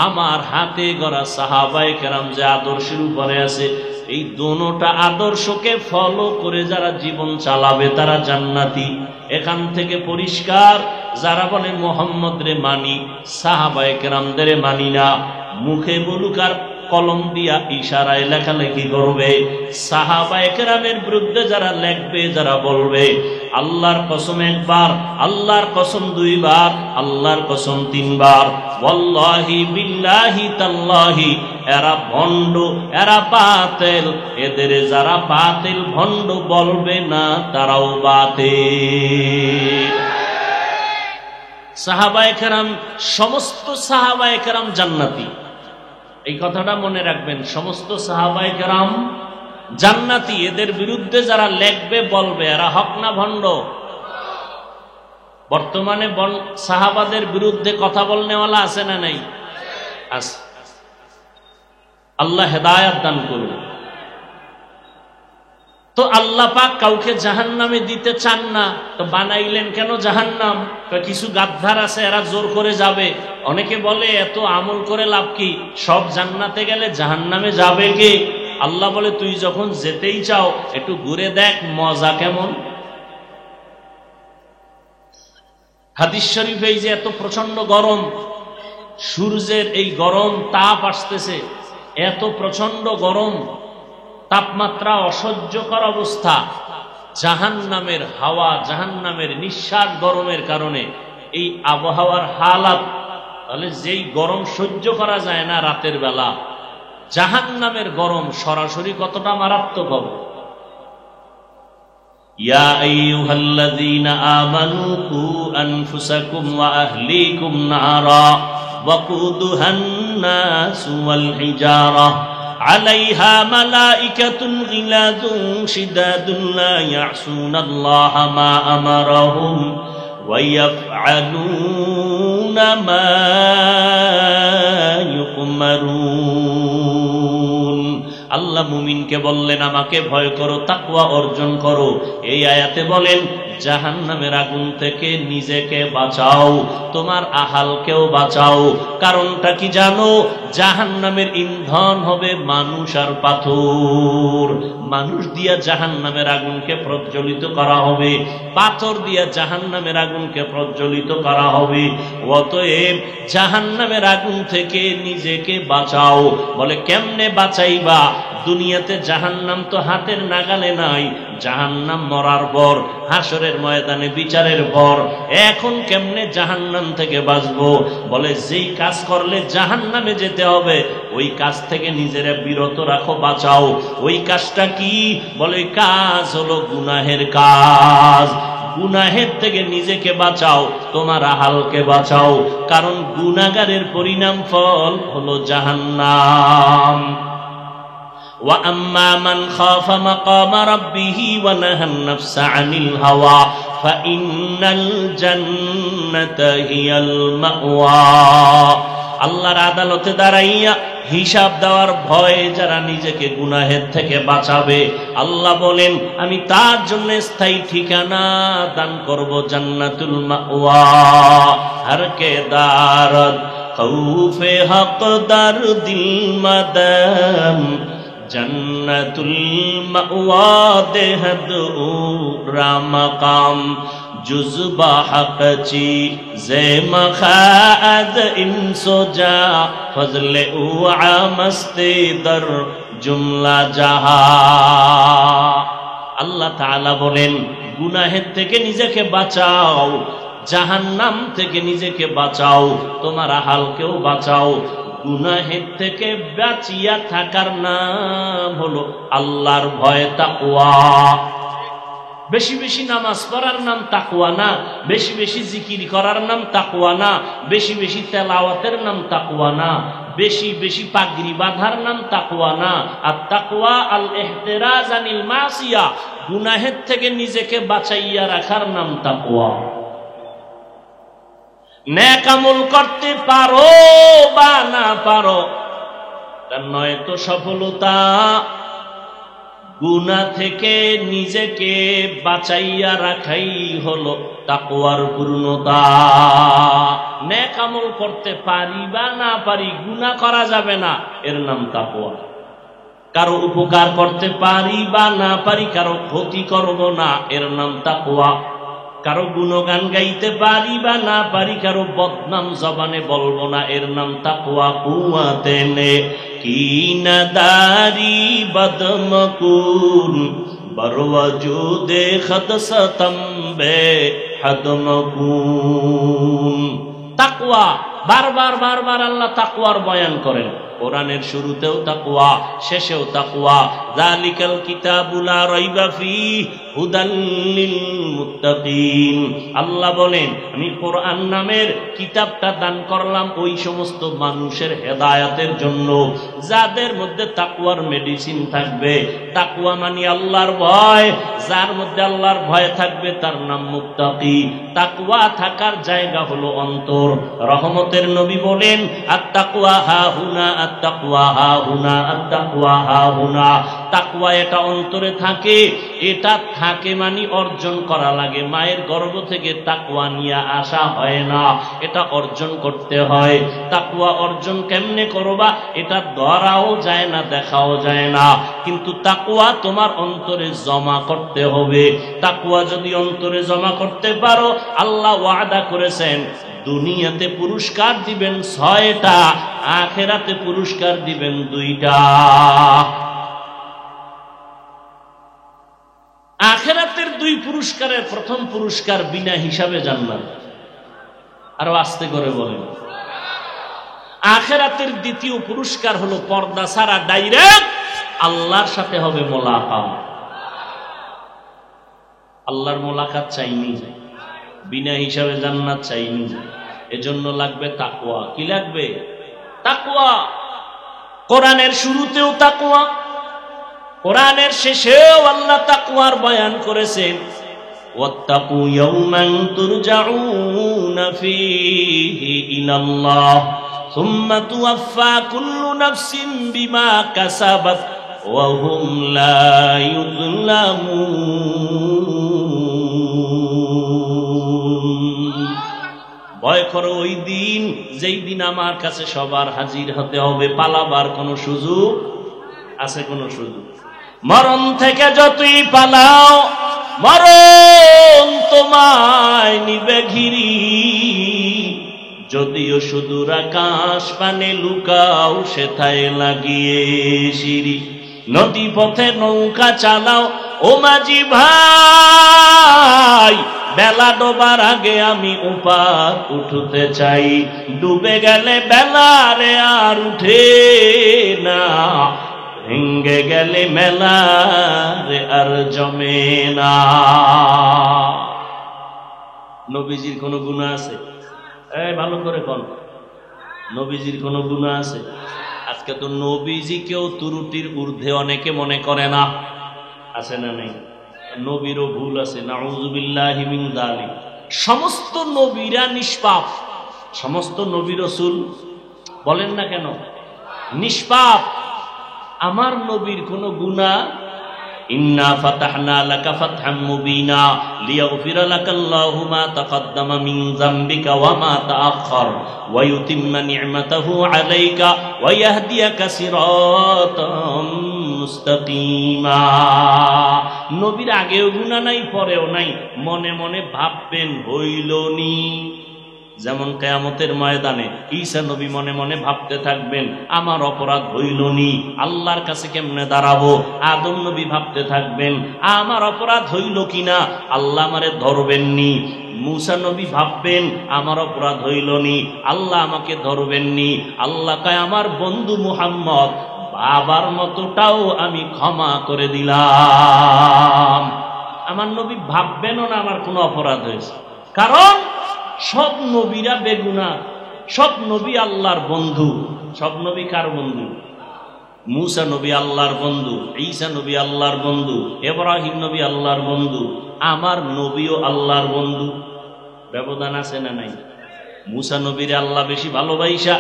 আমার হাতে গড়া সাহাবায়ে কেরাম যে আদর্শের উপরে আছে, এই দোনোটা আদর্শকে ফলো করে যারা জীবন চালাবে তারা জান্নাতি। এখান থেকে পরিষ্কার, যারা বলে মুহাম্মদ রে মানি, সাহাবায়ে কেরামদের মানি না, মুখে বলুক আর কলম দিয়া ইশারায় লেখালেখি করবে, সাহাবায়ে কেরামের বিরুদ্ধে যারা লেখবে, যারা বলবে, আল্লাহর কসম একবার, আল্লাহর কসম দুইবার, আল্লাহর কসম তিনবার, ওয়াল্লাহি বিল্লাহি তাল্লাহি, এরা ভণ্ড, এরা বাতিল। এদের যারা বাতিল ভণ্ড বলবে না, তারাও বাতিল। সাহাবায়ে কেরাম, সমস্ত সাহাবায়ে কেরাম জান্নাতি। এই কথাটা মনে রাখবেন, সমস্ত সাহাবায়ে কেরাম জান্নাতি। এদের বিরুদ্ধে যারা লেখবে, বলবে, এরা হক না ভণ্ড? বর্তমানে সাহাবাদের বিরুদ্ধে কথা বলনেওয়ালা আছে না নাই? আছে। আল্লাহ হেদায়েত দান করুন। তো আল্লাহ পাক কাউকে জাহান্নামে দিতে চান না, তো বানাইলেন কেন জাহান্নাম? কিছু গাদ্দার আছে, এরা জোর করে যাবে। অনেকে বলে এত আমল করে লাভ কি, সব জান্নাতে গেলে জাহান্নামে যাবে কে? আল্লাহ বলে, তুই যখন যেতেই চাও একটু ঘুরে দেখ মজা কেমন। হাদিস শরীফে এই যে এত প্রচন্ড গরম, সূর্যের এই গরম তাপ আসতেছে, এত প্রচন্ড গরম তাপমাত্রা, অসহ্যকর অবস্থা। জাহান্নামের হাওয়া, জাহান্নামের নিঃশ্বাস গরমের কারণে এই আবহাওয়ার হালাত। তাহলে যেই গরম সহ্য করা যায় না রাতের বেলা, জাহান্নামের গরম সরাসরি কতটা মারাত্মক হবে। ইয়া আইয়ুহাল্লাযীনা আমানু কু আনফুসাকুম ওয়া আহলিকুম নারা ওয়াকুদুহান নাসু ওয়াল হিজারা আলাইহা মালাইকাতুন গিলাযুন শিদাদুন লা ইয়াসুনাল্লাহা মা আমারাহুম ওয়া ইয়াফআলুনা মা ইউমারুন। আল্লাহ মুমিনকে বললেন, আমাকে ভয় করো, তাকওয়া অর্জন করো। এই আয়াতে বলেন জাহান্নামের আগুন থেকে নিজেকে বাঁচাও, তোমার আহালকেও বাঁচাও। কারণটা কি জানো? জাহান্নামের ইন্ধন হবে মানুষ আর পাথর। মানুষ দিয়া জাহান্নামের আগুনকে প্রজ্বলিত করা হবে, পাথর দিয়া জাহান্নামের আগুনকে প্রজ্বলিত করা হবে। অতএব জাহান্নামের আগুন থেকে নিজেকে বাঁচাও। বলে কেমনে বাঁচাইবা? দুনিয়াতে জাহান্নাম তো হাতের নাগালে নাই, জাহান্নাম মরার পর, হাসরের ময়দানে বিচারের পর। এখন কেমনে জাহান্নাম থেকে বাঁচবো? বলে যেই কাজ করলে জাহান্নামে যেতে হবে ওই কাজ থেকে নিজেরা বিরত রাখো, বাঁচাও। ওই কাজটা কি? বলে কাজ হলো গুনাহের কাজ। গুনাহের থেকে নিজেকে বাঁচাও, তোমার আহালকে বাঁচাও, কারণ গুনাহগারের পরিণাম ফল হলো জাহান্নাম। وَأَمَّا مَنْ خَافَ مَقَامَ رَبِّهِ وَنَهَى النَّفْسَ عَنِ الْهَوَى فَإِنَّ الْجَنَّةَ هِيَ الْمَأْوَى। আল্লাহর আদালতে দাঁড়াইয়া হিসাব দেওয়ার ভয়ে যারা নিজেকে গুনাহের থেকে বাঁচাবে, আল্লাহ বলেন আমি তার জন্য স্থায়ী ঠিকানা দান করব, জান্নাতুল মাওয়া। হর কে দারদ খৌফে হক দার দিল মাদাম, জান্নাতুল মাওয়া দেহদ ও রামকাম। जुज़्बा हक़ ची ज़े मख़ाद इंसो जा, फज़ले उ आमस्ते दर जुमला जहा। আল্লাহ তাআলা বলেন গুনাহের থেকে নিজেকে বাঁচাও, জাহান্নাম থেকে নিজেকে বাঁচাও, তোমার আহালকেও বাঁচাও। গুনাহের থেকে বাঁচিয়া থাকার নাম হলো আল্লাহর ভয়, তাকওয়া। বেশি বেশি নামাজ পড়ার নাম তাকওয়া না, বেশি বেশি জিকির করার নাম তাকওয়া না, বেশি বেশি তেলাওয়াতের নাম তাকওয়া না, বেশি বেশি পাগড়ি বাঁধার নাম তাকওয়া না। আর তাকওয়া আল ইহতিরাজ আনিল মাসিয়া, গুনাহের থেকে নিজেকে বাঁচাইয়া রাখার নাম তাকওয়া। নেক আমল করতে পারো বা না পারো তার নয় তো সফলতা, গুনাহ থেকে নিজেকে বাঁচাইয়া রাখাই হলো তাকওয়ার পূর্ণতা। নেক আমল করতে পারি বা না পারি, গুনাহ করা যাবে না, এর নাম তাকওয়া। কারো উপকার করতে পারি বা না পারি, কারো ক্ষতি করব না, এর নাম তাকওয়া। কারো গুণগান গাইতে পারি বা না পারি, কারো বদনাম জবানে বলবো না, এর নাম তাকওয়া। কুওয়াতে নে কি নাদারি বদমকুন, বরওয়াজুদে খদসতম বে হদমকুন। তাকওয়া বারবার বারবার আল্লাহ তাকওয়ার বয়ান করেন। কোরআনের শুরুতেও তাকওয়া, শেষেও তাকওয়া। যালিকাল কিতাবু লা রাইবা ফীহি হুদাল লিল মুত্তাকিন। আল্লাহ বলেন আমি কোরআন নামের কিতাবটা দান করলাম ওই সমস্ত মানুষের হেদায়েতের জন্য যাদের মধ্যে তাকওয়ার মেডিসিন থাকবে। তাকওয়া মানে আল্লাহর ভয়, যার মধ্যে আল্লাহর ভয় থাকবে তার নাম মুত্তাকি। তাকওয়া থাকার জায়গা হলো অন্তর। রহমতের নবী বলেন আত-তাকওয়া হাহুনা, আত-তাকওয়া হাহুনা, আত-তাকওয়া হাহুনা। তাকওয়া এটা অন্তরে থাকে, এটা থাকে মানে অর্জন করা লাগে। মায়ের গর্ভ থেকে তাকওয়া নিয়ে আসা হয় না, এটা অর্জন করতে হয়। তাকওয়া অর্জন কেমনে করবা? এটা ধরাও যায় না, দেখাও যায় না, কিন্তু তাকওয়া তোমার অন্তরে জমা করতে হবে। তাকওয়া যদি অন্তরে জমা করতে পারো, আল্লাহ ওয়াদা করেছেন দুনিয়াতে পুরস্কার দিবেন 6টা, আখিরাতে পুরস্কার দিবেন 2টা। আখিরাতের 2 পুরস্কারের প্রথম পুরস্কার বিনা হিসাবে জান্নাত। আরো আস্তে করে বলেন। আখিরাতের দ্বিতীয় পুরস্কার হলো পর্দা ছাড়া ডাইরেক্ট আল্লাহর সাথে হবে মোলাকাত। আল্লাহর মোলাকাত চাইনি, বিনা হিসাবে জান্নাত চাইনি। এজন্য লাগবে তাকওয়া। কি লাগবে? তাকওয়া। কোরআনের শুরুতেও তাকওয়া, কোরআনের শেষেও আল্লাহ তাকওয়ার বয়ান করেছেন। ওয়াত্তাকু ইয়াওমান তুরজাউনা ফীহি ইলাল্লাহ সুম্মা তুওয়াফফা কুল্লু নাফসিন বিমা কাসাবাত ওয়া হুম লা ইউযলামুন। ভয় করো ওই দিন যেই দিন আমার কাছে সবার হাজির হতে হবে, পালাবার কোনো সুযোগ আছে? কোনো সুযোগ? মরণ থেকে যতই পালাও মরণ তোমায় নিবে ঘিরি, যদিও সুদূর আকাশ পানে লুকাও সেথায় লাগিয়ে সিঁড়ি। নদী পথে নৌকা চালাও ও মাঝি ভাই, বেলা ডোবার আগে আমি ওপার উঠতে চাই। ডুবে গেলে বেলা রে আর উঠে না, ভেঙ্গে গেলে মেলা রে আর জমে না। নবীজির কোনো গুনাহ আছে? ভালো করে কোন, নবীজির কোনো গুনাহ আছে? আজকে তো নবীজিকেও ত্রুটির ঊর্ধ্বে অনেকে মনে করে না, আছে না নেই? নবীরও ভুল আছে, নাউযুবিল্লাহি মিন যালিক। সমস্ত নবীরা নিষ্পাপ, সমস্ত নবী রাসূল বলেন না কেন নিষ্পাপ। আমার নবীর কোনো গুনাহ, ইন্না ফাতাহনা লাকা ফাতহাম মুবিনা লিয়াগফিরা লাকাল্লাহু মা তাকাদ্দামা মিন যামবিকা ওয়া মা তাআখার ওয়া ইউতিম্মা নি'মাতাহু আলাইকা ওয়া ইয়াহদিয়াকা সিরাতাম মুস্তাকিমা। নবীর আগেও গুনাহ নাই, পরেও নাই, মনে মনে ভাববেন হইলনি। যেমন কিয়ামতের ময়দানে ঈসা নবী মনে মনে ভাবতে থাকবেন আমার অপরাধ হইলনি, আল্লাহর কাছে কেমনে দাঁড়াবো। আদম নবী ভাবতে থাকবেন আমার অপরাধ হইল কিনা, আল্লাহ আমারে ধরবেননি। মূসা নবী ভাববেন আমার অপরাধ হইলনি, আল্লাহ আমাকে ধরবেননি। আল্লাহ কয় আমার বন্ধু মুহাম্মদ বাবার মতোটাও আমি ক্ষমা করে দিলাম। আমার নবী ভাববেনও না আমার কোনো অপরাধ হয়েছে, কারণ সব নবীরা বেগুনাহ, সব নবী আল্লাহর বন্ধু। সব নবী কার বন্ধু? মূসা নবী আল্লাহর বন্ধু, ঈসা নবী আল্লাহর বন্ধু, ইব্রাহিম নবী আল্লাহর বন্ধু, আমার নবীও আল্লাহর বন্ধু। ব্যবধান আছে না নাই? মূসা নবীর আল্লাহ বেশি ভালোবাসা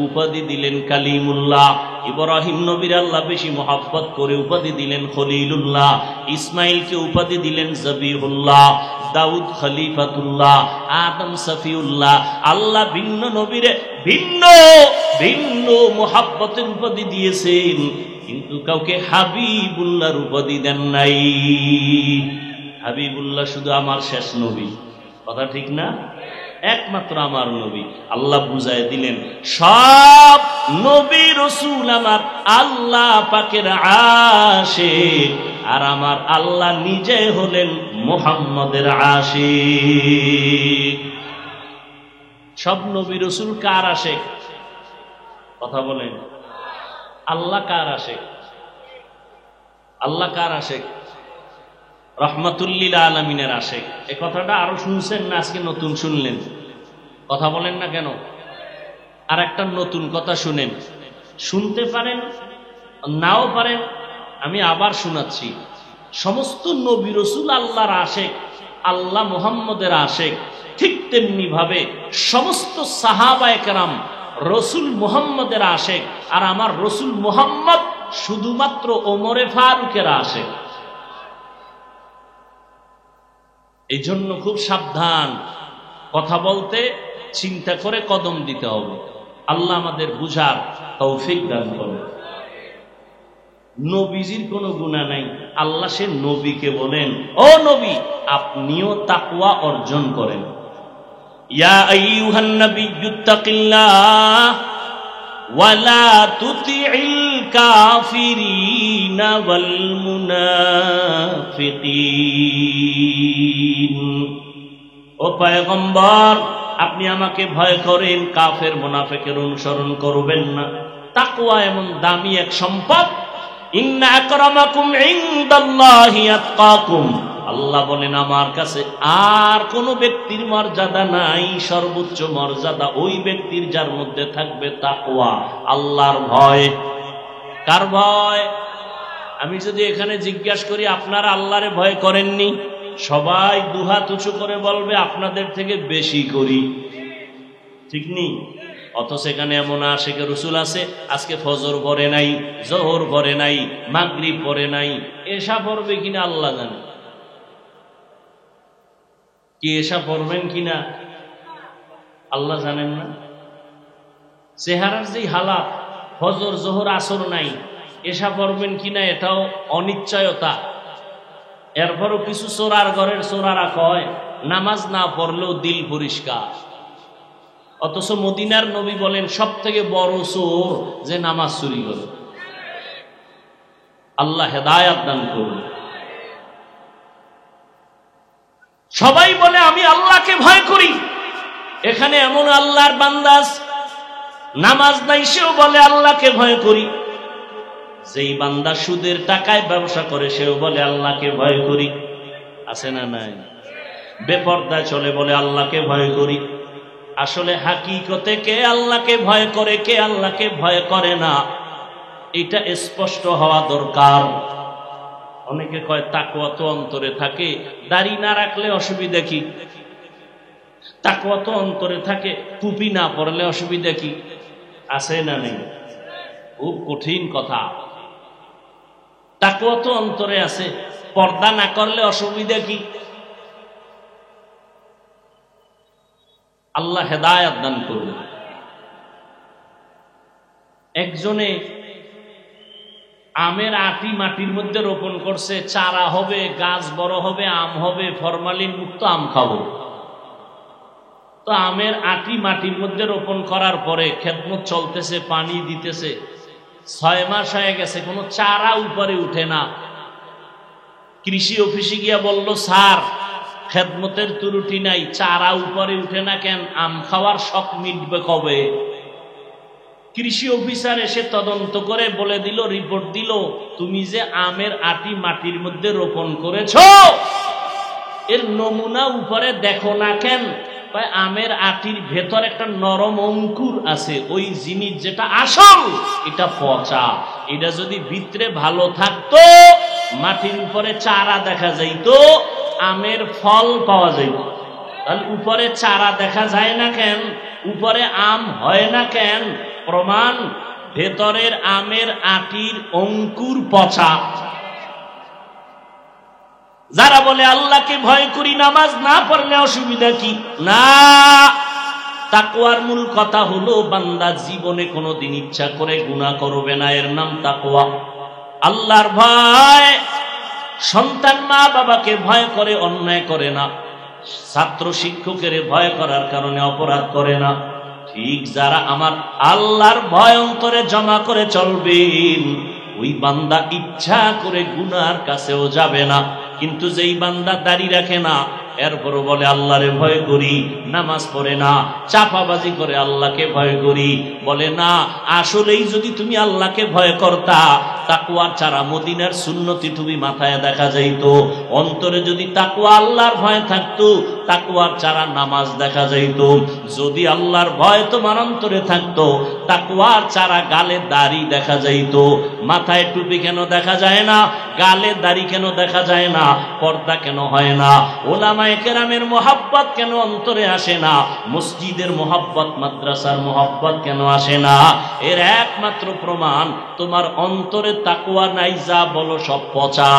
উপাধি দিলেন কালিমুল্লাহ, ইব্রাহিম নবীর আল্লাহ বেশি মহব্বত করে উপাধি দিলেন খলিলুল্লাহ, ইসমাইলকে উপাধি দিলেন জবিহুল্লাহ, দাউদ খলিফাতুল্লাহ, আদম সফিউল্লাহ। আল্লাহ ভিন্ন নবীরে ভিন্ন ভিন্ন মহব্বতের উপাধি দিয়েছেন, কিন্তু কাউকে হাবিবুল্লাহর উপাধি দেন নাই। হাবিবুল্লাহ শুধু আমার শেষ নবী, কথা ঠিক না? একমাত্র আমার নবী। আল্লাহ বুঝায় দিলেন সব নবী রাসূল আমার আল্লাহ পাকের আশিক, আর আমার আল্লাহ নিজে হলেন মুহাম্মদের আশিক। সব নবী রাসূল কার আশিক? কথা বলেন। আল্লাহ কার আশিক? আল্লাহ কার আশিক? রহমাতুল্লিল আলামিনের আশিক। এই কথাটা আরো শুনছেন না আজকে নতুন শুনলেন? কথা বলেন না কেন? আর একটা নতুন কথা শুনেন, শুনতে পারেন নাও পারেন, আমি আবার শোনাচ্ছি। সমস্ত নবী রাসূল আল্লাহর আশিক, আল্লাহ মুহাম্মদের আশিক। ঠিক তেমনি ভাবে সমস্ত সাহাবায়ে কেরাম রাসূল মুহাম্মদের আশিক, আর আমার রাসূল মুহাম্মদ শুধুমাত্র ওমরে ফারুকের আশিক। এই জন্য খুব সাবধান, কথা বলতে চিন্তা করে কদম দিতে হবে। আল্লাহ আমাদের বুঝার তৌফিক দান করুন। নবীজির কোনো গুনাহ নাই, আল্লাহ সে নবীকে বলেন ও নবী আপনিও তাকওয়া অর্জন করেন। ইয়া আইয়ুহান নাবিয়্যুত্তাকিল্লাহ ওয়ালা তুতিইল কাফিরিনা ওয়াল মুনাফিকিন। ও পয়গম্বর আপনি আমাকে ভয় করেন, কাফের মুনাফিকের অনুসরণ করবেন না। তাকওয়া এমন দামি এক সম্পদ, ইন্না আকরামাকুম ইনদাল্লাহি আতকাকুম। আল্লাহ বলেন আমার কাছে আর কোন ব্যক্তির মর্যাদা নাই, সর্বোচ্চ মর্যাদা ওই ব্যক্তির যার মধ্যে থাকবে তাকওয়া, আল্লাহর ভয়। কার ভয়? আমি যদি এখানে জিজ্ঞাসা করি আপনারা আল্লাহরে ভয় করেননি, সবাই দুহাত উঁচু করে বলবে আপনাদের থেকে বেশি করি, ঠিক নেই? অথচ এখানে এমন আশিকে রাসূল আছে আজকে ফজর পড়ে নাই, জোহর পড়ে নাই, মাগরিব পড়ে নাই, এশা পড়বে কিনা আল্লাহ জানে। কি এশা পড়বেন কিনা আল্লাহ জানেন না? চেহারার যে হালাত, ফজর জোহর আসর নাই, এসা পড়বেন কিনা এটাও অনিশ্চয়তা। এরপরও কিছু চোরার ঘরের চোরারা কয় নামাজ না পড়লেও দিল পরিষ্কার। অথচ মদিনার নবী বলেন সব থেকে বড় চোর যে নামাজ চুরি করে। আল্লাহ হেদায়াত দান করুন। সবাই বলে আমি আল্লাহকে ভয় করি। এখানে এমন আল্লাহর বান্দা নামাজ নাই, সেও বলে আল্লাহকে ভয় করি। যেই বান্দা সুদের টাকায় ব্যবসা করে সেও বলে আল্লাহকে ভয় করি। আছে না নাই? বেপরদায় চলে বলে আল্লাহকে ভয় করি। আসলে হাকিকতে কে আল্লাহকে ভয় করে, কে আল্লাহকে ভয় করে না, এটা স্পষ্ট হওয়া দরকার। অনেকে কয় তাকওয়া তো অন্তরে থাকে, দাড়ি না রাখলে অসুবিধা কি? তাকওয়া তো অন্তরে থাকে, টুপি না পরলে অসুবিধা কি? আছে না নেই? খুব কঠিন কথা। তাকওয়া তো অন্তরে আছে, পর্দা না করলে অসুবিধা কি? আল্লাহ হেদায়াত দান করবে। একজনে আমের আটি মাটির মধ্যে রোপণ করছে, চারা হবে, গাছ বড় হবে, আম হবে, ফরমালিন মুক্ত আম খাবো। তো আমের আটি মাটির মধ্যে রোপণ করার পরে খেদমত চলতেছে, পানি দিতেছে, 6 মাস হয়ে গেছে, কোনো চারা উপরে উঠে না। কৃষি অফিসে গিয়া বলল স্যার খেদমতের ত্রুটি নাই, চারা উপরে উঠে না কেন, আম খাওয়ার শখ মিটবে কবে? কৃষি অফিসার এসে তদন্ত করে বলে দিল, রিপোর্ট দিল, তুমি যে আমের আটি মাটির মধ্যে রোপণ করেছ এর নমুনা উপরে দেখো না কেন? আমের আটির ভেতর একটা নরম অঙ্কুর আছে, ওই জিনিস যেটা আসল এটা পচা। এটা যদি ভিতরে ভালো থাকতো মাটির উপরে চারা দেখা যাইতো, আমের ফল পাওয়া যাইত। তাহলে উপরে চারা দেখা যায় না কেন? উপরে আম হয় না কেন? প্রমাণ, ভেতরের আমের আটির অঙ্কুর পচা। যারা বলে আল্লাহকে ভয় করি, নামাজ না পড়লে অসুবিধা কি? না, তাকওয়ার মূল কথা হলো বান্দা জীবনে কোনোদিন ইচ্ছা করে গুনাহ করবে না, এর নাম তাকওয়া। আল্লাহর ভয়। সন্তান মা বাবাকে ভয় করে, অন্যায় করে না। ছাত্র শিক্ষকের ভয় করার কারণে অপরাধ করে না। ঠিক যারা আমার আল্লাহর ভয় অন্তরে জমা করে চলবেন, ওই বান্দা ইচ্ছা করে গুনার কাছেও যাবে না। কিন্তু যেই বান্দা দাড়ি রাখে না, এরপরও বলে আল্লাহরে ভয় করি, নামাজ পড়ে না, চাপাবাজি করে আল্লাহকে ভয় করি, বলে না আসলেই যদি তুমি আল্লাহকে ভয় করতা, তাকওয়ার চারা মদিনার সুন্নতি টুপি মাথায় দেখা যাইতো। অন্তরে যদি তাকওয়া আল্লাহর ভয় থাকতো, তাকওয়ার চারা নামাজ দেখা যাইতো। যদি আল্লাহর ভয় তোমার অন্তরে থাকতো, তাকওয়ার চারা গালে দাড়ি দেখা যাইতো। মাথায় টুপি কেন দেখা যায় না? গালে দাড়ি কেন দেখা যায় না? পর্দা কেন হয় না? ওলামায়ে কেরামের মোহাব্বত কেন অন্তরে আসে না? মসজিদের মোহাব্বত, মাদ্রাসার মোহাব্বত কেন আসে না? এর একমাত্র প্রমাণ, তোমার অন্তরে তাকওয়া নাই, যা বলো সব পচা।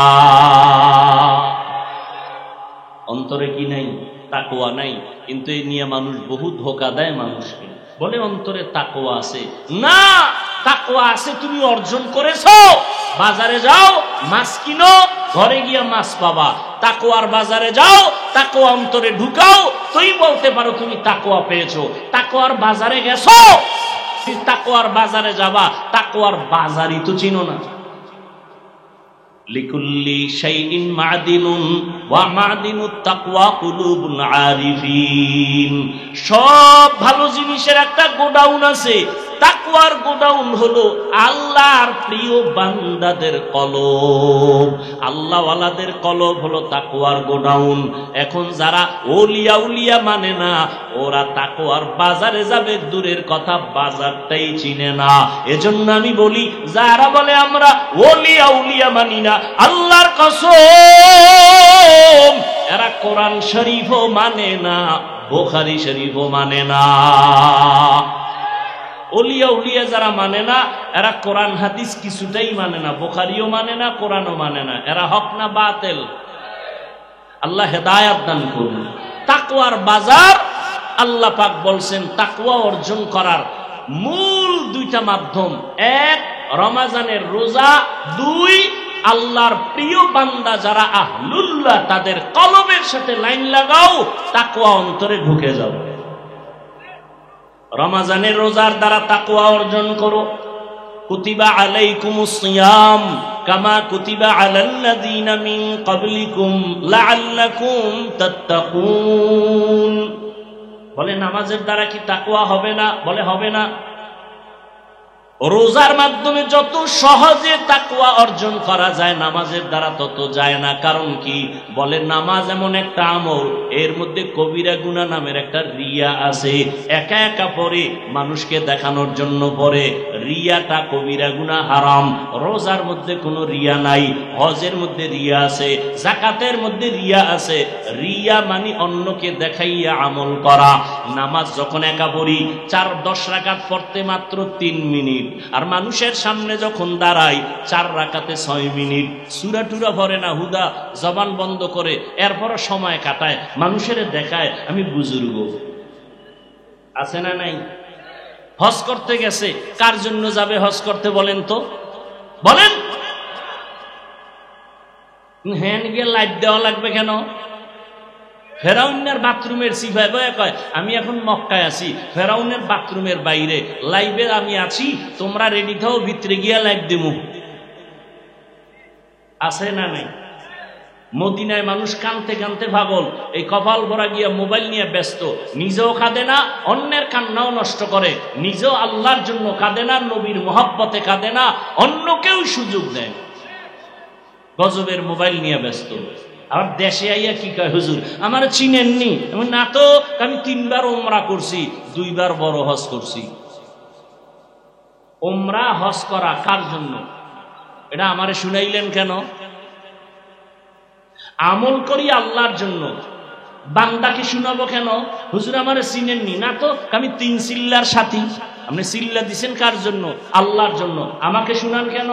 অন্তরে কি নাই? তাকওয়া নাই। কিন্তু এই নিয়ে মানুষ বহু ধোঁকা দেয় মানুষকে, বলে অন্তরে তাকওয়া আছে। না, তাকওয়া আছে তুমি অর্জন করেছো। বাজারে যাও, মাছ কিনো, ঘরে গিয়া মাছ পাবা। তাকওয়ার বাজারে যাও, তাকওয়া অন্তরে ঢুকাও, তুই বলতে পারো তুমি তাকওয়া পেয়েছো। তাকওয়ার বাজারে গেছো, তাকওয়ার বাজারে যাবা, তাকওয়ার বাজারই তো চিনো না। লিকুল্লি শাইইন মাদিনুন ওয়া মাদিনুত তাকওয়া কুলুবুল আরিফিন। সব ভালো জিনিসের একটা গোডাউন আছে। তাকওয়ার গোডাউন হলো আল্লাহর প্রিয় বান্দাদের কলব। আল্লাহওয়ালাদের কলব হলো তাকওয়ার গোডাউন। এখন যারা ওলিয়া উলিয়া মানে না, ওরা তাকওয়ার বাজারে যাবে দূরের কথা, বাজারটাই চিনে না। এজন্য আমি বলি, যারা বলে আমরা ওলিয়া উলিয়া মানি না, আল্লাহর কসম এরা কোরআন শরীফও মানে না, বুখারী শরীফও মানে না। ওলিয়া উলিয়া যারা মানে না, এরা কোরআন হাদিস কিছুটাই মানে না, বুখারীও মানে না, কোরআনও মানে না। এরা হক না বাতিল? আল্লাহ হেদায়াত দান করুন। তাকওয়ার বাজার আল্লাহ পাক বলছেন তাকওয়া অর্জন করার মূল দুইটা মাধ্যম, এক রমজানের রোজা, দুই আল্লাহর প্রিয় বান্দা যারা আহলুল্লাহ তাদের কলবের সাথে লাইন লাগাও, তাকওয়া অন্তরে ঢুকে যাও। রমজানের রোজার দ্বারা তাকওয়া অর্জন করো। কুতিবা আলাইকুমুস সিয়াম কামা কুতিবা আলাল্লাযীনা মিন ক্বাবলিকুম লাআল্লাকুম তাত্তাকুন। বলে নামাজের দ্বারা কি তাকওয়া হবে না? বলে হবে না। রোজার মাধ্যমে যত সহজে তাকওয়া অর্জন করা যায় নামাজের দ্বারা তত যায় না। কারণ কি? বলে নামাজ এমন একটা আমল, এর মধ্যে কবিরা গুনাহ নামের একটা রিয়া আছে। একা একা পড়ে, মানুষকে দেখানোর জন্য পড়ে, রিয়াটা কবিরা গুনাহ, হারাম। রোজার মধ্যে কোনো রিয়া নাই, হজের মধ্যে রিয়া আছে, যাকাতের মধ্যে রিয়া আছে। রিয়া মানে অন্যকে দেখাইয়া আমল করা। নামাজ যখন একা পড়ি, 4-10 রাকাত পড়তে মাত্র 3 মিনিট, আর মানুষের সামনে যখন দাঁড়াই 4 রাকাতে 6 মিনিট। সূরা টুরা পড়ে না, হুদা জবান বন্ধ করে, এরপর সময় কাটায়, মানুষের দেখায় আমি বুজুর্গ। আছে না নাই? হজ করতে গেছে, কার জন্য যাবে হজ করতে বলেন তো? বলেন। হ্যাঁ, গিয়ে লাইট দেওয়া লাগবে কেন? ফেরাউনের বাথরুমের সিফায় বয়ে কয় আমি এখন মক্কায় আছি, ফেরাউনের বাথরুমের বাইরে লাইভে আমি আছি, তোমরা রেডি থাও, ভিতরে গিয়া লাইভ দিমু। আছে না নাই? মদিনায় মানুষ কানতে কানতে পাগল, এই কপাল ভরা গিয়া মোবাইল নিয়ে ব্যস্ত, নিজেও কাঁদে না, অন্যের কান্নাও নষ্ট করে, নিজেও আল্লাহর জন্য কাঁদে না, নবীর মহব্বতে কাঁদে না, অন্যকেও সুযোগ দেয়, গজবের মোবাইল নিয়ে ব্যস্ত। আর দেশে আইয়া কি কয়, হুজুর আমার চিনেননি? না তো, আমি 3 বার ওমরা করছি, 2 বার বড় হজ করছি। ওমরা হজ করা কার জন্য? এটা আমারে শুনাইলেন কেন? আমল করি আল্লাহর জন্য, বান্দাকে শুনাবো কেন? হুজুর আমারে চিনেননি? না তো, আমি 3 চিল্লার সাথী। আপনি চিল্লা দিছেন কার জন্য? আল্লাহর জন্য। আমাকে শুনান কেন?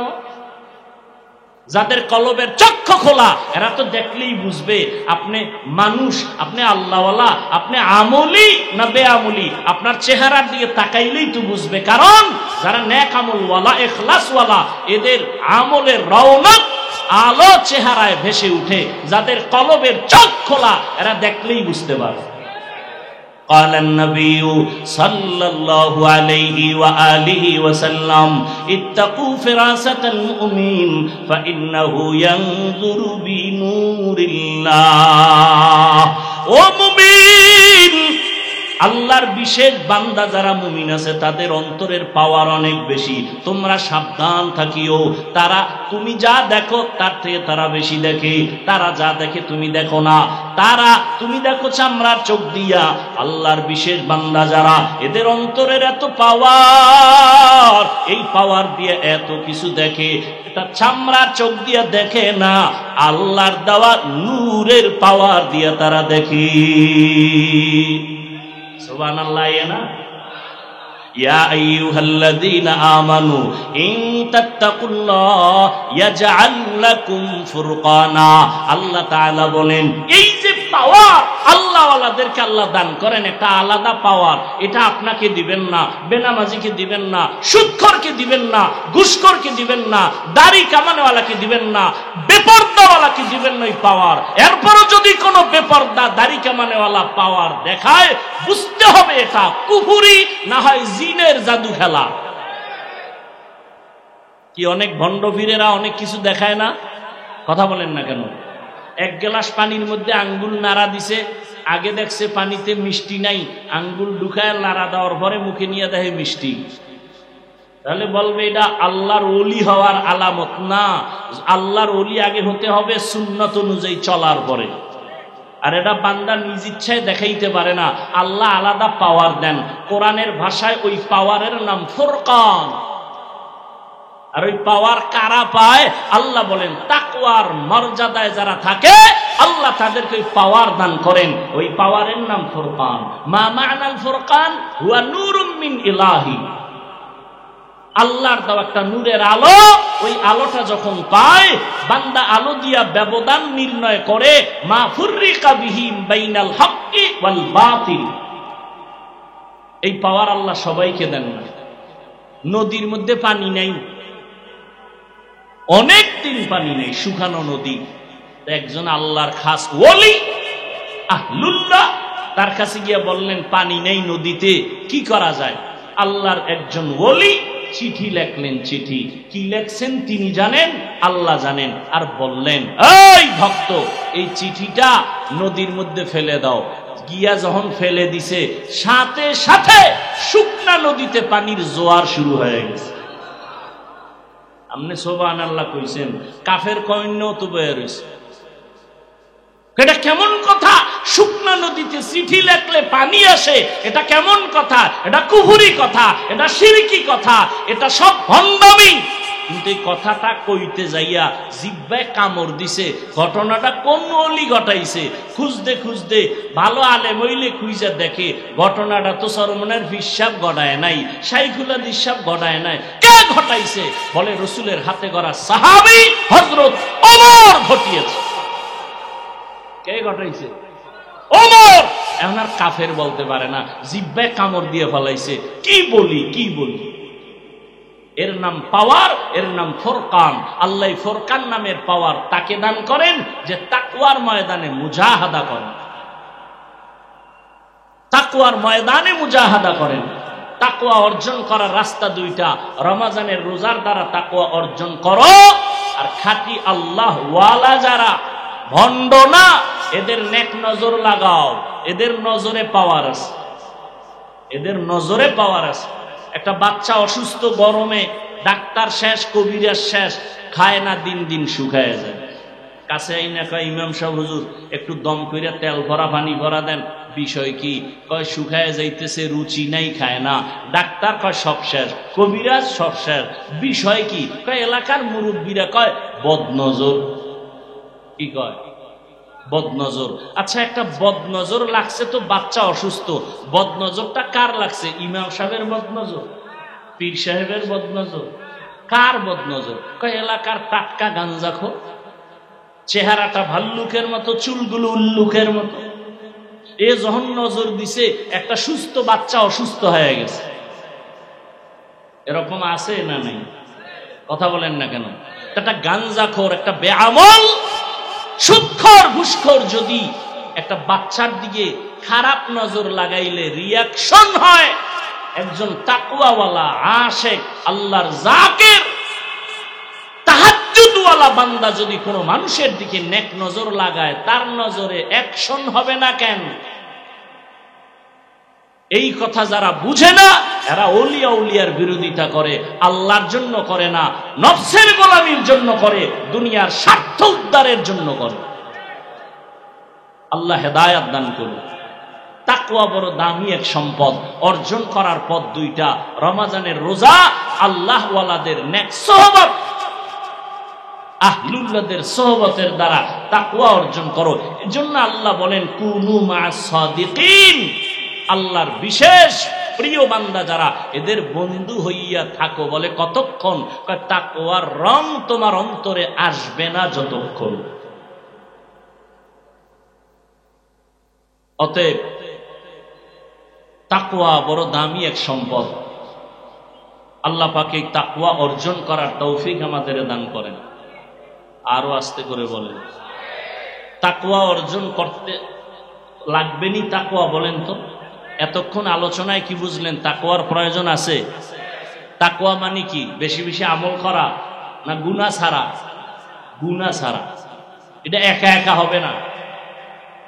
যাদের কলবের চক্ষু খোলা, এরা তো দেখলেই বুঝবে আপনি মানুষ, আপনি আল্লাহওয়ালা, আপনি আমলি না বেআমলি। আপনার চেহারার দিকে তাকাইলেই তো বুঝবে। কারণ যারা নেক আমলওয়ালা, ইখলাসওয়ালা, এদের আমলের রওনক আলো চেহারায় ভেসে উঠে। যাদের কলবের চোখ খোলা, এরা দেখলেই বুঝতে পারে। قال النبي صلى الله عليه وآله وسلم اتقوا فراسة المؤمن فإنه ينظر بنور الله। ও মুমিন, আল্লাহর বিশেষ বান্দা যারা মুমিন আছে তাদের অন্তরের পাওয়ার অনেক বেশি। তোমরা সাবধান থাকিও, তারা তুমি যা দেখো তার থেকে তারা বেশি দেখে। তারা যা দেখে তুমি দেখো না, তারা তুমি দেখো চামড়ার চোখ দিয়া। আল্লাহর বিশেষ বান্দা যারা, এদের অন্তরের এত পাওয়ার, এই পাওয়ার দিয়ে এত কিছু দেখে, এটা চামড়ার চোখ দিয়া দেখে না, আল্লাহর দেওয়া নূরের পাওয়ার দিয়া তারা দেখে। সুবহানাল্লাহ। না ইয়া আইয়ুহাল্লাযীনা আমানু ইন তাত্তাকুল্লাহ ইয়াজআল লাকুম ফুরকানা। আল্লাহ তাআলা বলেন, এই যে পাওয়ার আল্লাহওয়ালাদেরকে আল্লাহ দান করেন, একটা আলাদা পাওয়ার, এটা আপনাকে দিবেন না, বেনামাজিকে দিবেন না, সুদখোরকে দিবেন না, ঘুষখোরকে দিবেন না, দাড়ি কামানেওয়ালাকে দিবেন না, বেপরদাওয়ালাকে দিবেন না এই পাওয়ার। এরপরও যদি কোনো বেপরদা দাড়ি কামানেওয়ালা পাওয়ার দেখায়, বুঝতে হবে এটা কুফরি, না হয় জিনের জাদু খেলা। কি অনেক ভণ্ড পীরেরা অনেক কিছু দেখায় না? কথা বলেন না কেন? 1 গ্লাস পানির মধ্যে আঙ্গুল নাড়া দিছে, আগে দেখছে পানিতে মিষ্টি নাই, আঙ্গুল ঢুকায় নাড়া দেওয়ার পরে মুখে নিয়ে দেখে মিষ্টি। তাহলে বলবে এটা আল্লাহর ওলি হওয়ার আলামত না। আল্লাহর ওলি আগে হতে হবে সুন্নত অনুযায়ী চলার পরে। আর এটা বান্দা নিজ ইচ্ছায় দেখাইতে পারে না, আল্লাহ আলাদা পাওয়ার দেন। কোরআনের ভাষায় ওই পাওয়ারের নাম ফুরকান। আর ওই পাওয়ার কারা পায়? আল্লাহ বলেন তাকওয়ার মর্যাদায় যারা থাকে আল্লাহ তাদেরকে ওই পাওয়ার দান করেন। ওই পাওয়ারের নাম ফুরকান। মা মা'নাল ফুরকান হুয়া নূরুম মিন ইলাহি। আল্লাহর দেওয়া একটা নূরের আলো, ওই আলোটা যখন পায় বান্দা আলো দিয়া ব্যবধান নির্ণয় করে। মা ফুররিকা বিহি বাইনাল হক্কি ওয়াল বাতিল। এই পাওয়ার আল্লাহ সবাইকে দেন না। নদীর মধ্যে পানি নেই, অনেক দিন পানি নেই, শুকানো নদী। একজন আল্লাহর খাস ওলি আহলুল্লাহ তার কাছে গিয়ে বললেন পানি নেই নদীতে, কি করা যায়? আল্লাহর একজন ওলি চিঠি লেখলেন। চিঠি কি লেখছেন তিনি জানেন, আল্লাহ জানেন। আর বললেন, এই ভক্ত, এই চিঠিটা নদীর মধ্যে ফেলে দাও। গিয়া যখন ফেলে দিছে, সাথে সাথে শুকনা নদীতে পানির জোয়ার শুরু হয়ে গেছে। আপনি সুবহানাল্লাহ কইছেন, কাফের কইন্য তো বের হইছে। এটা কেমন কথা? শুকনা নদীতে চিঠি লেখলে পানি আসে, এটা কেমন কথা? এটা কুফরি কথা, এটা শিরকি কথা, এটা সব ভণ্ডামি। কিন্তু এই কথাটা কইতে যাইয়া জিহ্বায় কামড় দিছে। ঘটনাটা কোন ওলি ঘটাইছে? খুঁজতে খুঁজতে ভালো আলেম হইলে খুঁজে দেখে ঘটনাটা তো সরমনের ফিসাব গড়ায় নাই, শাইখুল হাদিস সাহেব গড়ায় নাই। কে ঘটাইছে? বলে রসুলের হাতে গড়া সাহাবী হযরত ওমর ঘটিয়েছে। কে ঘটাইছে? ওমর। এখন আর কাফের বলতে পারে না, জিহ্বায় কামড় দিয়ে ফলাইছে। কি বলি কি বলি? এর নাম পাওয়ার, এর নাম ফুরকান। আল্লাহ ফুরকান নামের পাওয়ার তাকে দান করেন যে তাকওয়ার ময়দানে মুজাহাদা করেন। তাকওয়ার ময়দানে মুজাহাদা করেন। তাকওয়া অর্জন করার রাস্তা দুইটা। রমজানের রোজার দ্বারা তাকওয়া অর্জন করো, আর খাঁটি আল্লাহ ওয়ালা যারা ভণ্ড না, এদের নেক নজর লাগাও। এদের নজরে পাওয়ার আছে, এদের নজরে পাওয়ার আছে। একটা বাচ্চা অসুস্থ, গরমে ডাক্তার শেষ, কবিরাজ শেষ, খায় না, দিন দিন শুকায় যায়। কাছে আইনা কয়, ইমাম সাহেব হুজুর একটু দম কইরা তেল ভরা পানি ভরা দেন। বিষয় কি? কয় শুকায় যাইতেছে, রুচি নাই, খায় না। ডাক্তার কয় সব শেষ, কবিরাজ সব শেষ। বিষয় কি? কয় এলাকার মুরব্বীরা কয় বদনজর। কি কয়? বদনজর। আচ্ছা, একটা বদনজর লাগছে তো, বাচ্চা অসুস্থ, বদনজরটা কার লাগছে? ইমাম সাহেবের বদনজর, পীর সাহেবের বদনজর, কার বদনজর? কয় এলাকার টাটকা গাঞ্জাখোর, চেহারাটা ভাল্লুকের মতো, চুলগুলো উল্লুকের মতো। এ যখন নজর দিছে, একটা সুস্থ বাচ্চা অসুস্থ হয়ে গেছে। এরকম আছে না নাই? কথা বলেন না কেন? একটা গাঞ্জাখোর, একটা বেআমল, সুদখোর, ঘুষখোর যদি একটা বাচ্চার দিকে খারাপ নজর লাগাইলে রিয়াকশন হয়, একজন তাকওয়াওয়ালা আশিক আল্লাহর জাকির তাহাজ্জুদওয়ালা বান্দা যদি কোনো মানুষের দিকে নেক নজর লাগায়, তার নজরে অ্যাকশন হবে না কেন? এই কথা যারা বুঝে না, এরা ওলিয়া উলিয়ার বিরোধিতা করে, আল্লাহর জন্য করে না, নফসের গোলামির জন্য করে, দুনিয়ার স্বার্থ উদ্ধারের জন্য করে। আল্লাহ হেদায়েত দান করুন। তাকওয়া বড় দামি এক সম্পদ। অর্জন করার পথ দুইটা, রমজানের রোজা, আল্লাহ ওয়ালাদের নেক সোহবত, আহলুল্লাহদের সোহবতের দ্বারা তাকওয়া অর্জন করো। এজন্য আল্লাহ বলেন কুনু মা'আস সাদিকিন। আল্লাহর বিশেষ প্রিয় বান্দা যারা, এদের বন্ধু হইয়া থাকো। বলে কতক্ষণ? তাকওয়ার রং তোমার অন্তরে আসবে না যতক্ষণ। অতএব তাকওয়া বড় দামি এক সম্পদ। আল্লাহ পাক এই তাকওয়া অর্জন করার তৌফিক আমাদের দান করেন। আরো আস্তে করে বলেন, তাকওয়া অর্জন করতে লাগবেনি তাকওয়া? বলেন তো, এতক্ষণ আলোচনায় কি বুঝলেন? তাকওয়ার প্রয়োজন আছে। তাকওয়া মানে কি? বেশি বেশি আমল করা না গুনাহ ছাড়া? গুনাহ ছাড়া। এটা একা একা হবে না,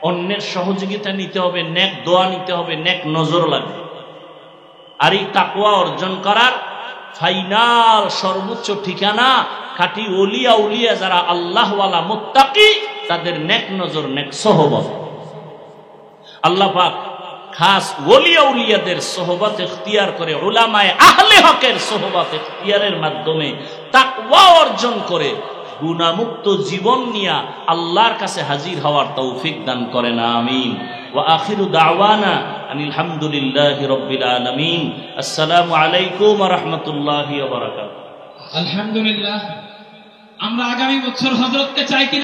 অন্যের সহযোগিতা নিতে হবে, নেক দোয়া নিতে হবে, নেক নজর লাগবে। আর এই তাকওয়া অর্জন করার ফাইনাল সর্বোচ্চ ঠিকানা খাঁটি ওলিয়া উলিয়া যারা আল্লাহওয়ালা মুত্তাকি, তাদের নেক নজর, নেক সোহবত। আল্লাহ পাক খাস ওলিয়া উলিয়াদের সোহবত ইখতিয়ার করে, উলামায়ে আহলে হকের সোহবত ইখতিয়ারের মাধ্যমে তাকওয়া অর্জন করে গুনাহমুক্ত জীবন নিয়ে আল্লাহর কাছে হাজির হওয়ার তৌফিক দান করেন। আমিন। ওয়া আখিরু দাওয়ানা আনিল হামদুলিল্লাহি রাব্বিল আলামিন। আসসালামু আলাইকুম ওয়া রাহমাতুল্লাহি ওয়া বারাকাতুহু। আলহামদুলিল্লাহ। আমরা আগামী বছর হযরতকে চাই কি